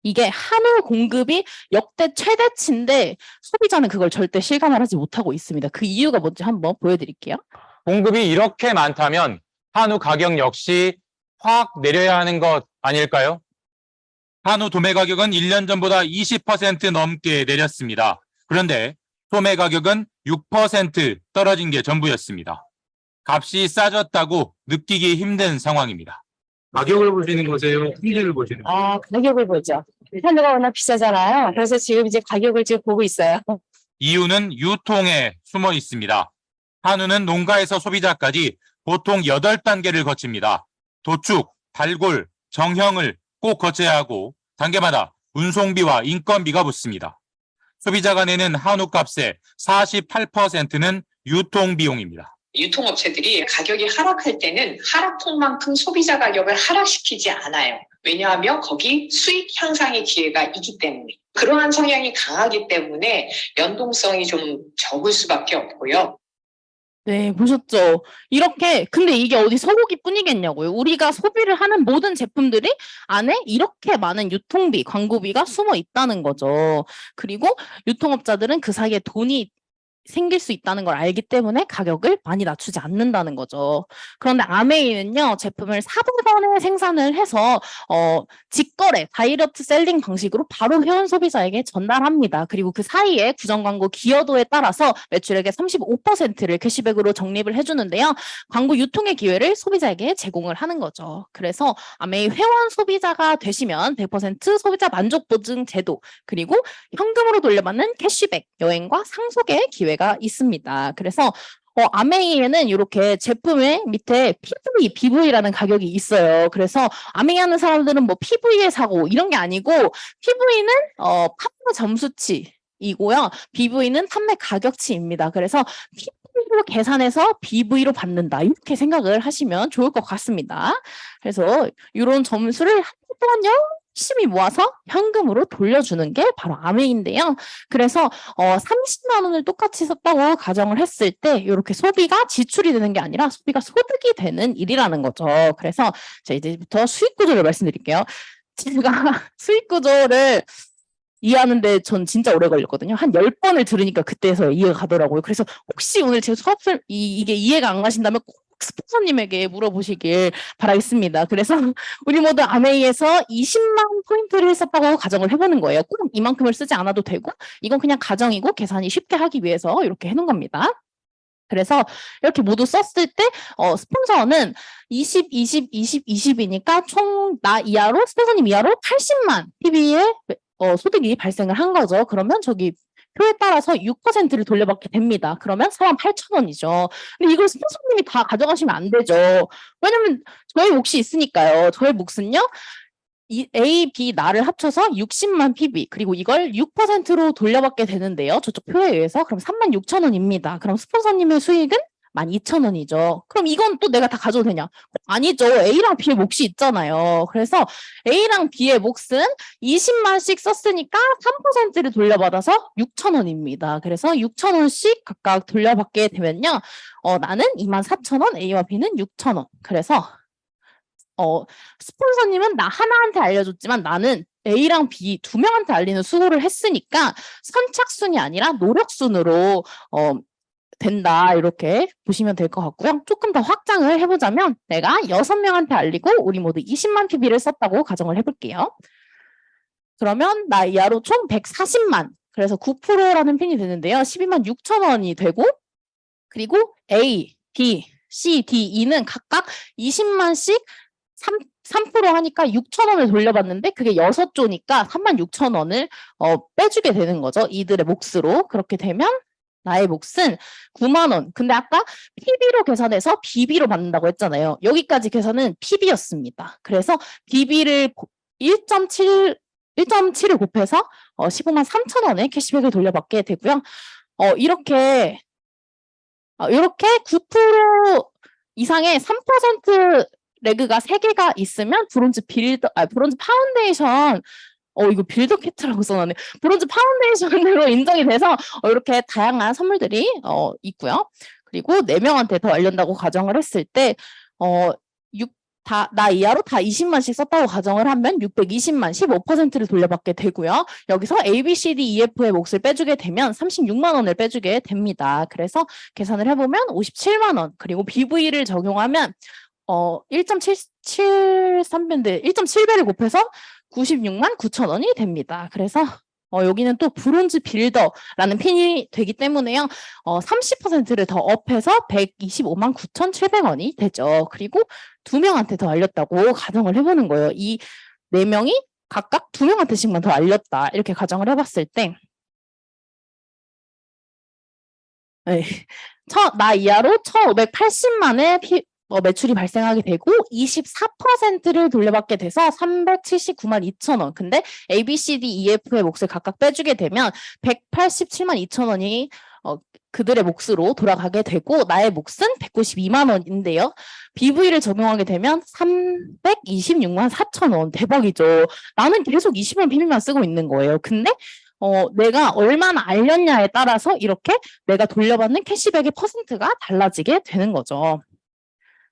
이게 한우 공급이 역대 최대치인데 소비자는 그걸 절대 실감을 하지 못하고 있습니다. 그 이유가 뭔지 한번 보여드릴게요. 공급이 이렇게 많다면 한우 가격 역시 확 내려야 하는 것 아닐까요? 한우 도매 가격은 1년 전보다 20% 넘게 내렸습니다. 그런데 소매 가격은 6% 떨어진 게 전부였습니다. 값이 싸졌다고 느끼기 힘든 상황입니다. 가격을 보시는 거세요? 품질을 보시는 거세요? 가격을 보죠. 한우가 워낙 비싸잖아요. 그래서 지금 이제 가격을 지금 보고 있어요. 이유는 유통에 숨어 있습니다. 한우는 농가에서 소비자까지 보통 8단계를 거칩니다. 도축, 발골, 정형을 꼭 거쳐야 하고 단계마다 운송비와 인건비가 붙습니다. 소비자가 내는 한우 값의 48%는 유통비용입니다. 유통업체들이 가격이 하락할 때는 하락폭만큼 소비자 가격을 하락시키지 않아요. 왜냐하면 거기 수익 향상의 기회가 있기 때문에. 그러한 성향이 강하기 때문에 연동성이 좀 적을 수밖에 없고요. 네, 보셨죠? 이렇게, 근데 이게 어디 소고기 뿐이겠냐고요. 우리가 소비를 하는 모든 제품들이 안에 이렇게 많은 유통비, 광고비가 숨어 있다는 거죠. 그리고 유통업자들은 그 사이에 돈이 생길 수 있다는 걸 알기 때문에 가격을 많이 낮추지 않는다는 거죠. 그런데 아메이는요, 제품을 4분간에 생산을 해서 직거래, 다이렉트 셀링 방식으로 바로 회원 소비자에게 전달합니다. 그리고 그 사이에 구정 광고 기여도에 따라서 매출액의 35%를 캐시백으로 적립을 해주는데요. 광고 유통의 기회를 소비자에게 제공을 하는 거죠. 그래서 아메이 회원 소비자가 되시면 100% 소비자 만족 보증 제도, 그리고 현금으로 돌려받는 캐시백, 여행과 상속의 기회가 있습니다. 그래서 아메이에는 이렇게 제품의 밑에 PV, BV라는 가격이 있어요. 그래서 아메이 하는 사람들은 뭐 PV에 사고 이런 게 아니고 PV는 판매 점수치이고요. BV는 판매 가격치입니다. 그래서 PV로 계산해서 BV로 받는다. 이렇게 생각을 하시면 좋을 것 같습니다. 그래서 이런 점수를 한 달 동안 열심히 모아서 현금으로 돌려주는 게 바로 아메이인데요. 그래서 30만 원을 똑같이 썼다고 가정을 했을 때 이렇게 소비가 지출이 되는 게 아니라 소비가 소득이 되는 일이라는 거죠. 그래서 자, 이제부터 수익 구조를 말씀드릴게요. 제가 수익 구조를 이해하는데 전 진짜 오래 걸렸거든요. 한 10번을 들으니까 그때서 이해가 가더라고요. 그래서 혹시 오늘 제 수업을 이게 이해가 안 가신다면 꼭 스폰서님에게 물어보시길 바라겠습니다. 그래서 우리 모두 아메이에서 20만 포인트를 썼다고 가정을 해보는 거예요. 꼭 이만큼을 쓰지 않아도 되고 이건 그냥 가정이고 계산이 쉽게 하기 위해서 이렇게 해놓은 겁니다. 그래서 이렇게 모두 썼을 때 스폰서는 20, 20, 20, 20이니까 총 나 이하로 스폰서님 이하로 80만 PB의 소득이 발생을 한 거죠. 그러면 저기 표에 따라서 6%를 돌려받게 됩니다. 그러면 48,000원이죠. 근데 이걸 스폰서님이 다 가져가시면 안 되죠. 왜냐면 저희 몫이 있으니까요. 저희 몫은요. 이 A, B, 나를 합쳐서 60만 PB 그리고 이걸 6%로 돌려받게 되는데요. 저쪽 표에 의해서 그럼 36,000원입니다. 그럼 스폰서님의 수익은 12,000원이죠. 그럼 이건 또 내가 다 가져도 되냐? 아니죠. A랑 B의 몫이 있잖아요. 그래서 A랑 B의 몫은 20만씩 썼으니까 3%를 돌려받아서 6,000원입니다. 그래서 6,000원씩 각각 돌려받게 되면요. 나는 24,000원, A와 B는 6,000원. 그래서 스폰서님은 나 하나한테 알려줬지만 나는 A랑 B 두 명한테 알리는 수고를 했으니까 선착순이 아니라 노력순으로 된다 이렇게 보시면 될 것 같고요. 조금 더 확장을 해보자면 내가 6명한테 알리고 우리 모두 20만 PB를 썼다고 가정을 해볼게요. 그러면 나 이하로 총 140만 그래서 9%라는 핀이 되는데요. 12만 6천원이 되고 그리고 A, B, C, D, E는 각각 20만씩 3% 하니까 6,000원을 돌려받는데 그게 6조니까 36,000원을 빼주게 되는 거죠. 이들의 몫으로. 그렇게 되면 나의 몫은 9만 원. 근데 아까 PB로 계산해서 BB로 받는다고 했잖아요. 여기까지 계산은 PB였습니다. 그래서 BB를 1.7을 곱해서 15만 3,000원의 캐시백을 돌려받게 되고요. 이렇게 9% 이상의 3% 레그가 3개가 있으면 브론즈 파운데이션 이거 빌더 키트라고 써놨네. 브론즈 파운데이션으로 인정이 돼서 이렇게 다양한 선물들이 있고요. 그리고 4명한테 더 알린다고 가정을 했을 때 나 이하로 다 20만씩 썼다고 가정을 하면 620만 15%를 돌려받게 되고요. 여기서 A, B, C, D, E, F의 몫을 빼주게 되면 36만 원을 빼주게 됩니다. 그래서 계산을 해보면 57만 원 그리고 BV를 적용하면 1.7배인데 1.7배를 곱해서 96만 9천 원이 됩니다. 그래서 여기는 또 브론즈 빌더라는 핀이 되기 때문에요. 30%를 더 업해서 125만 9,700원이 되죠. 그리고 2명한테 더 알렸다고 가정을 해보는 거예요. 이 4명이 각각 2명한테씩만 더 알렸다. 이렇게 가정을 해봤을 때 네. 나 이하로 1,580만의 매출이 발생하게 되고 24%를 돌려받게 돼서 379만 2천 원. 근데 A, B, C, D, E, F의 몫을 각각 빼주게 되면 187만 2천 원이 그들의 몫으로 돌아가게 되고 나의 몫은 192만 원인데요. BV를 적용하게 되면 326만 4천 원. 대박이죠. 나는 계속 20원 PB만 쓰고 있는 거예요. 근데 내가 얼마나 알렸냐에 따라서 이렇게 내가 돌려받는 캐시백의 퍼센트가 달라지게 되는 거죠.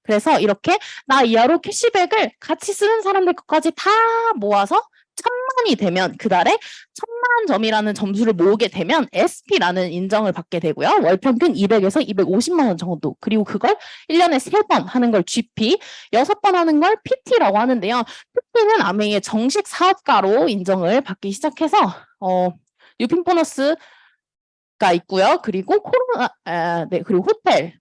그래서 이렇게 나 이하로 캐시백을 같이 쓰는 사람들 것까지 다 모아서 1,000만이 되면 그달에 1,000만 점이라는 점수를 모으게 되면 SP라는 인정을 받게 되고요. 월 평균 200에서 250만 원 정도. 그리고 그걸 1년에 3번 하는 걸 GP, 6번 하는 걸 PT라고 하는데요. PT는 아메이의 정식 사업가로 인정을 받기 시작해서 유핀 보너스 가 있고요. 그리고 그리고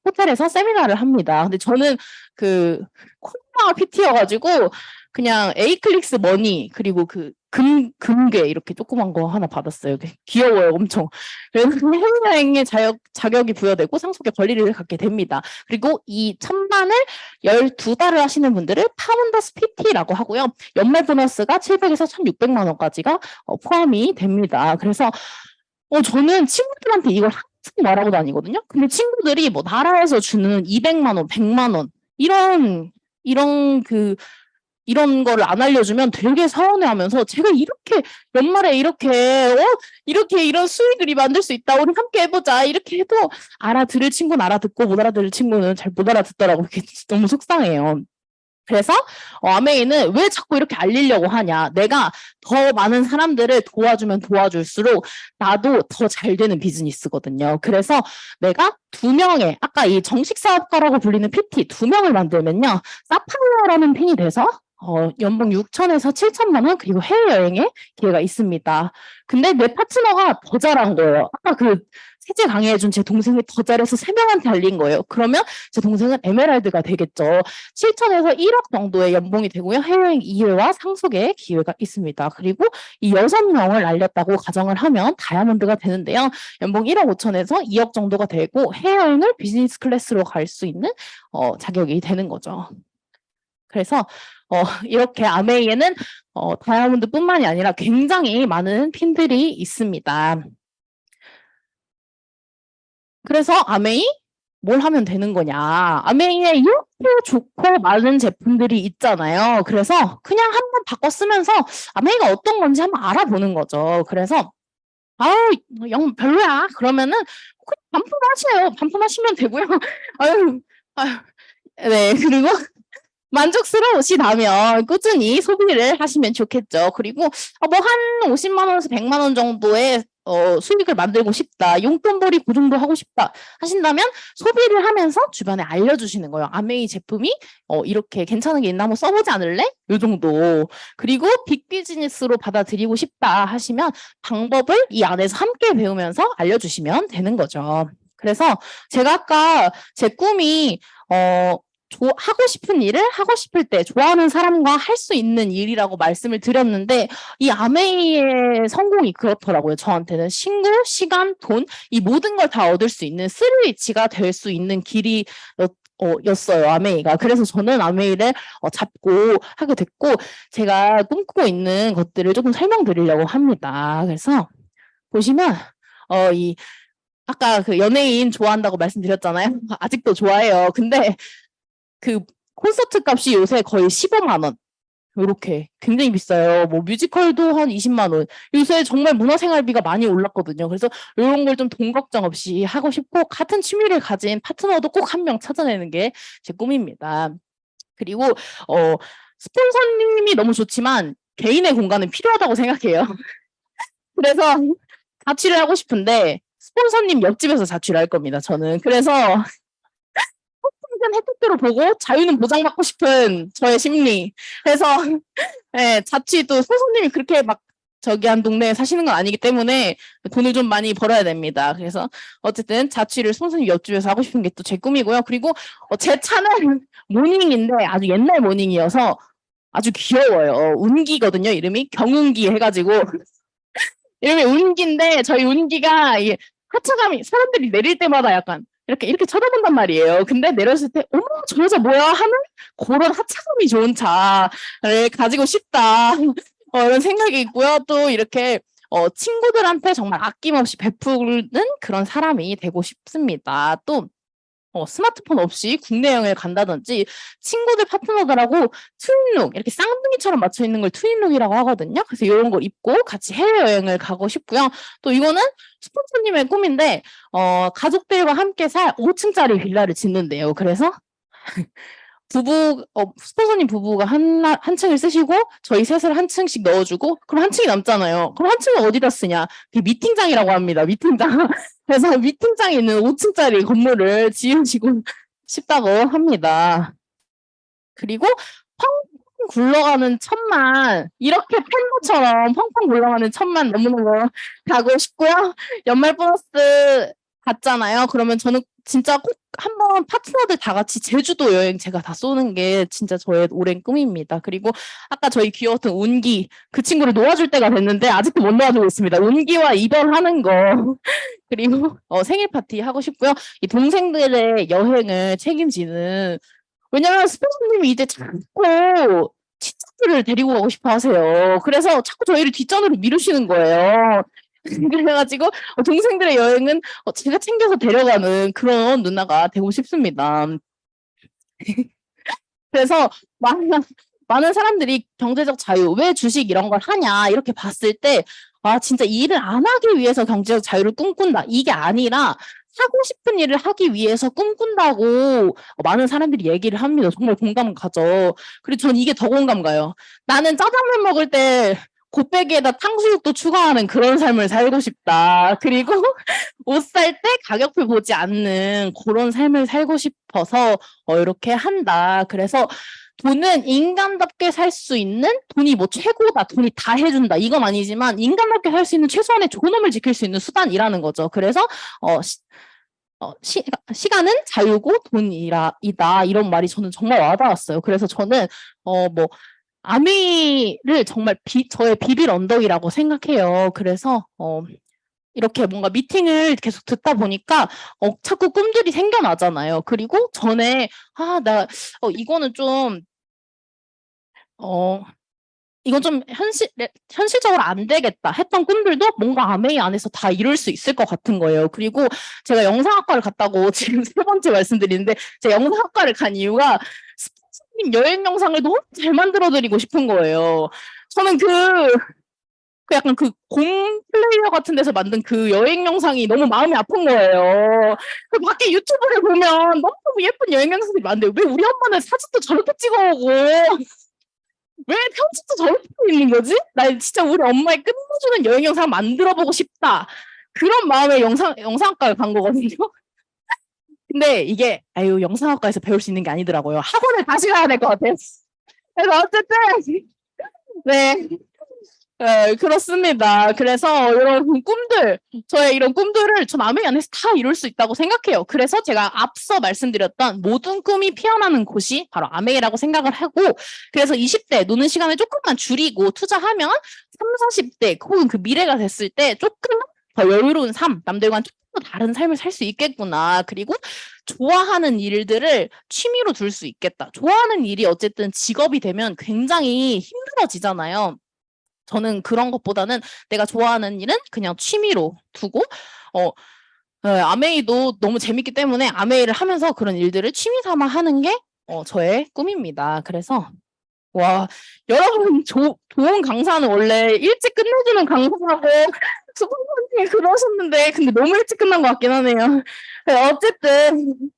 호텔에서 세미나를 합니다. 근데 저는 그 코로나 PT여가지고 그냥 에이클릭스 머니 그리고 그 금괴 이렇게 조그만 거 하나 받았어요. 귀여워요, 엄청. 그래서 해외여행의 자격이 부여되고 상속의 권리를 갖게 됩니다. 그리고 이 1,000만을 12달을 하시는 분들을 파운더스 PT라고 하고요. 연말 보너스가 700에서 1,600만 원까지가 포함이 됩니다. 그래서 저는 친구들한테 이걸 항상 말하고 다니거든요. 근데 친구들이 뭐 나라에서 주는 200만 원, 100만 원 이런 거를 안 알려주면 되게 서운해하면서 제가 이렇게 연말에 이렇게 이런 수익을 만들 수 있다. 우리 함께 해보자. 이렇게 해도 알아들을 친구는 알아듣고 못 알아들을 친구는 잘 못 알아듣더라고. 그게 너무 속상해요. 그래서 아메이는 왜 자꾸 이렇게 알리려고 하냐. 내가 더 많은 사람들을 도와주면 도와줄수록 나도 더 잘 되는 비즈니스거든요. 그래서 내가 2명의 아까 이 정식 사업가라고 불리는 PT 2명을 만들면요. 사파이어라는 핀이 돼서 연봉 6천에서 7천만 원 그리고 해외여행의 기회가 있습니다. 근데 내 파트너가 더 잘한 거예요. 아까 그 세제 강의해준 제 동생이 더 잘해서 3명한테 알린 거예요. 그러면 제 동생은 에메랄드가 되겠죠. 7천에서 1억 정도의 연봉이 되고요. 해외여행 2회와 상속의 기회가 있습니다. 그리고 이 6명을 알렸다고 가정을 하면 다이아몬드가 되는데요. 연봉 1억 5천에서 2억 정도가 되고 해외여행을 비즈니스 클래스로 갈 수 있는 자격이 되는 거죠. 그래서 이렇게 아메이에는 다이아몬드뿐만이 아니라 굉장히 많은 핀들이 있습니다. 그래서 아메이 뭘 하면 되는 거냐. 아메이에 이렇게 좋고 많은 제품들이 있잖아요. 그래서 그냥 한번 바꿔 쓰면서 아메이가 어떤 건지 한번 알아보는 거죠. 그래서 영 별로야. 그러면은 반품하세요. 반품하시면 되고요. 네. 그리고 만족스러우시다면 꾸준히 소비를 하시면 좋겠죠. 그리고 뭐 한 50만 원에서 100만 원 정도의 수익을 만들고 싶다. 용돈벌이 그 정도 하고 싶다 하신다면 소비를 하면서 주변에 알려주시는 거예요. 아메이 제품이 이렇게 괜찮은 게 있나 한번 써보지 않을래? 요 정도. 그리고 빅 비즈니스로 받아들이고 싶다 하시면 방법을 이 안에서 함께 배우면서 알려주시면 되는 거죠. 그래서 제가 아까 제 꿈이 하고 싶은 일을 하고 싶을 때 좋아하는 사람과 할 수 있는 일이라고 말씀을 드렸는데 이 아메이의 성공이 그렇더라고요. 저한테는 친구, 시간, 돈 이 모든 걸 다 얻을 수 있는 스위치가 될 수 있는 길이 였어요. 아메이가. 그래서 저는 아메이를 잡고 하게 됐고 제가 꿈꾸고 있는 것들을 조금 설명드리려고 합니다. 그래서 보시면 아까 그 연예인 좋아한다고 말씀드렸잖아요. 아직도 좋아해요. 근데 그 콘서트 값이 요새 거의 15만 원. 이렇게 굉장히 비싸요. 뭐 뮤지컬도 한 20만 원. 요새 정말 문화생활비가 많이 올랐거든요. 그래서 이런 걸 좀 돈 걱정 없이 하고 싶고 같은 취미를 가진 파트너도 꼭 한 명 찾아내는 게 제 꿈입니다. 그리고 스폰서님이 너무 좋지만 개인의 공간은 필요하다고 생각해요. 그래서 자취를 하고 싶은데 스폰서님 옆집에서 자취를 할 겁니다. 저는. 그래서 세상은 혜택대로 보고 자유는 보장받고 싶은 저의 심리. 그래서 예, 자취도 선생님이 그렇게 막 저기 한 동네에 사시는 건 아니기 때문에 돈을 좀 많이 벌어야 됩니다. 그래서 어쨌든 자취를 선생님 옆집에서 하고 싶은 게 또 제 꿈이고요. 그리고 제 차는 모닝인데 아주 옛날 모닝이어서 아주 귀여워요. 운기거든요. 이름이 경운기 해가지고 이름이 운기인데 저희 운기가 이게 하차감이 사람들이 내릴 때마다 약간 이렇게 쳐다본단 말이에요. 근데 내렸을 때 어머 저 여자 뭐야 하는 그런 하차감이 좋은 차를 가지고 싶다. 이런 생각이 있고요. 또 이렇게 친구들한테 정말 아낌없이 베푸는 그런 사람이 되고 싶습니다. 또 스마트폰 없이 국내 여행을 간다든지 친구들 파트너들하고 트윈룩 이렇게 쌍둥이처럼 맞춰 있는 걸 트윈룩이라고 하거든요. 그래서 이런 걸 입고 같이 해외여행을 가고 싶고요. 또 이거는 스폰서님의 꿈인데 가족들과 함께 살 5층짜리 빌라를 짓는데요. 그래서 스폰서님 부부가 한 층을 쓰시고 저희 셋을 한 층씩 넣어주고 그럼 한 층이 남잖아요. 그럼 한 층은 어디다 쓰냐? 그게 미팅장이라고 합니다. 미팅장. 그래서 미팅장에 있는 5층짜리 건물을 지으시고 싶다고 합니다. 그리고 펑펑 굴러가는 천만 이렇게 팬더처럼 펑펑 굴러가는 천만 너무너무 가고 싶고요. 연말 보너스 갔잖아요. 그러면 저는 진짜 꼭 한번 파트너들 다 같이 제주도 여행 제가 다 쏘는 게 진짜 저의 오랜 꿈입니다. 그리고 아까 저희 귀여웠던 운기 그 친구를 놓아줄 때가 됐는데 아직도 못 놓아주고 있습니다. 운기와 이별하는 거 그리고 생일 파티 하고 싶고요. 이 동생들의 여행을 책임지는 왜냐면 스폰서님이 이제 자꾸 친척들을 데리고 가고 싶어 하세요. 그래서 자꾸 저희를 뒷전으로 미루시는 거예요. 그래가지고 동생들의 여행은 제가 챙겨서 데려가는 그런 누나가 되고 싶습니다. 그래서 많은 사람들이 경제적 자유, 왜 주식 이런 걸 하냐 이렇게 봤을 때 진짜 일을 안 하기 위해서 경제적 자유를 꿈꾼다. 이게 아니라 하고 싶은 일을 하기 위해서 꿈꾼다고 많은 사람들이 얘기를 합니다. 정말 공감 가죠. 그리고 전 이게 더 공감 가요. 나는 짜장면 먹을 때 곱빼기에다 탕수육도 추가하는 그런 삶을 살고 싶다. 그리고 옷 살 때 가격표 보지 않는 그런 삶을 살고 싶어서 이렇게 한다. 그래서 돈은 인간답게 살 수 있는 돈이 뭐 최고다. 돈이 다 해준다. 이건 아니지만 인간답게 살 수 있는 최소한의 존엄을 지킬 수 있는 수단이라는 거죠. 그래서 시간은 자유고 돈이다. 이런 말이 저는 정말 와닿았어요. 그래서 저는 아미를 정말 저의 비빌 언덕이라고 생각해요. 그래서 이렇게 뭔가 미팅을 계속 듣다 보니까 자꾸 꿈들이 생겨나잖아요. 그리고 전에 이거는 좀 이건 좀 현실적으로 안 되겠다 했던 꿈들도 뭔가 아메이 안에서 다 이룰 수 있을 것 같은 거예요. 그리고 제가 영상학과를 갔다고 지금 3번째 말씀드리는데 제가 영상학과를 간 이유가 스폰서님 여행 영상을 너무 잘 만들어드리고 싶은 거예요. 저는 약간 공 플레이어 같은 데서 만든 그 여행 영상이 너무 마음이 아픈 거예요. 밖에 유튜브를 보면 너무너무 예쁜 여행 영상들이 많은데 왜 우리 엄마는 사진도 저렇게 찍어오고 왜 편집도 저렇게 있는 거지? 나 진짜 우리 엄마의 끝내주는 여행 영상 만들어보고 싶다. 그런 마음에 영상학과를 간 거거든요. 근데 이게 영상학과에서 배울 수 있는 게 아니더라고요. 학원을 다시 가야 될 것 같아요. 그래서 어쨌든 네. 그렇습니다. 그래서 이런 꿈들, 저의 이런 꿈들을 전 아메이 안에서 다 이룰 수 있다고 생각해요. 그래서 제가 앞서 말씀드렸던 모든 꿈이 피어나는 곳이 바로 아메이라고 생각을 하고, 그래서 20대 노는 시간을 조금만 줄이고 투자하면 30, 40대 혹은 그 미래가 됐을 때 조금 더 여유로운 삶, 남들과는 조금 더 다른 삶을 살 수 있겠구나. 그리고 좋아하는 일들을 취미로 둘 수 있겠다. 좋아하는 일이 어쨌든 직업이 되면 굉장히 힘들어지잖아요. 저는 그런 것보다는 내가 좋아하는 일은 그냥 취미로 두고 아메이도 너무 재밌기 때문에 아메이를 하면서 그런 일들을 취미 삼아 하는 게 저의 꿈입니다. 그래서 여러분 좋은 강사는 원래 일찍 끝내주는 강사라고 수강생님이 그러셨는데 근데 너무 일찍 끝난 것 같긴 하네요. 어쨌든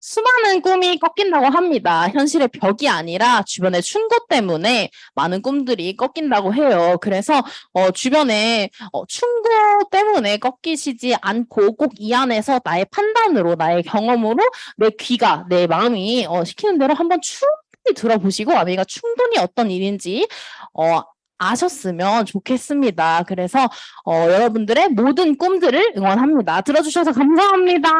수많은 꿈이 꺾인다고 합니다. 현실의 벽이 아니라 주변의 충고 때문에 많은 꿈들이 꺾인다고 해요. 그래서 주변에 충고 때문에 꺾이시지 않고 꼭 이 안에서 나의 판단으로, 나의 경험으로 내 귀가, 내 마음이 시키는 대로 한번 충분히 들어보시고 아메이가 충분히 어떤 일인지 아셨으면 좋겠습니다. 그래서 여러분들의 모든 꿈들을 응원합니다. 들어주셔서 감사합니다.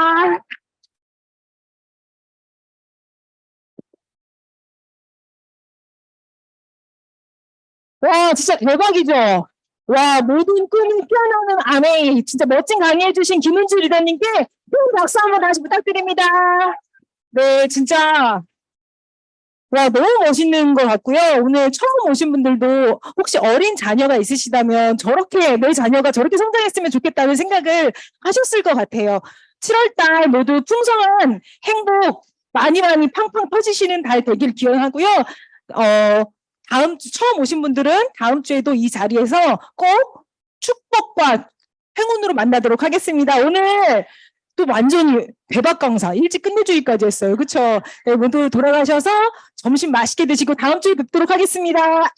와, 진짜 대박이죠? 와, 모든 꿈을 피어나는 아메이. 진짜 멋진 강의해주신 김은주 리더님께 큰 박수 한번 다시 부탁드립니다. 네, 진짜. 와, 너무 멋있는 것 같고요. 오늘 처음 오신 분들도 혹시 어린 자녀가 있으시다면 저렇게 내 자녀가 저렇게 성장했으면 좋겠다는 생각을 하셨을 것 같아요. 7월달 모두 풍성한 행복 많이 팡팡 터지시는 달 되길 기원하고요. 다음 주 처음 오신 분들은 다음 주에도 이 자리에서 꼭 축복과 행운으로 만나도록 하겠습니다. 오늘 또 완전히 대박 강사 일찍 끝내주기까지 했어요. 그렇죠? 네, 모두 돌아가셔서 점심 맛있게 드시고 다음 주에 뵙도록 하겠습니다.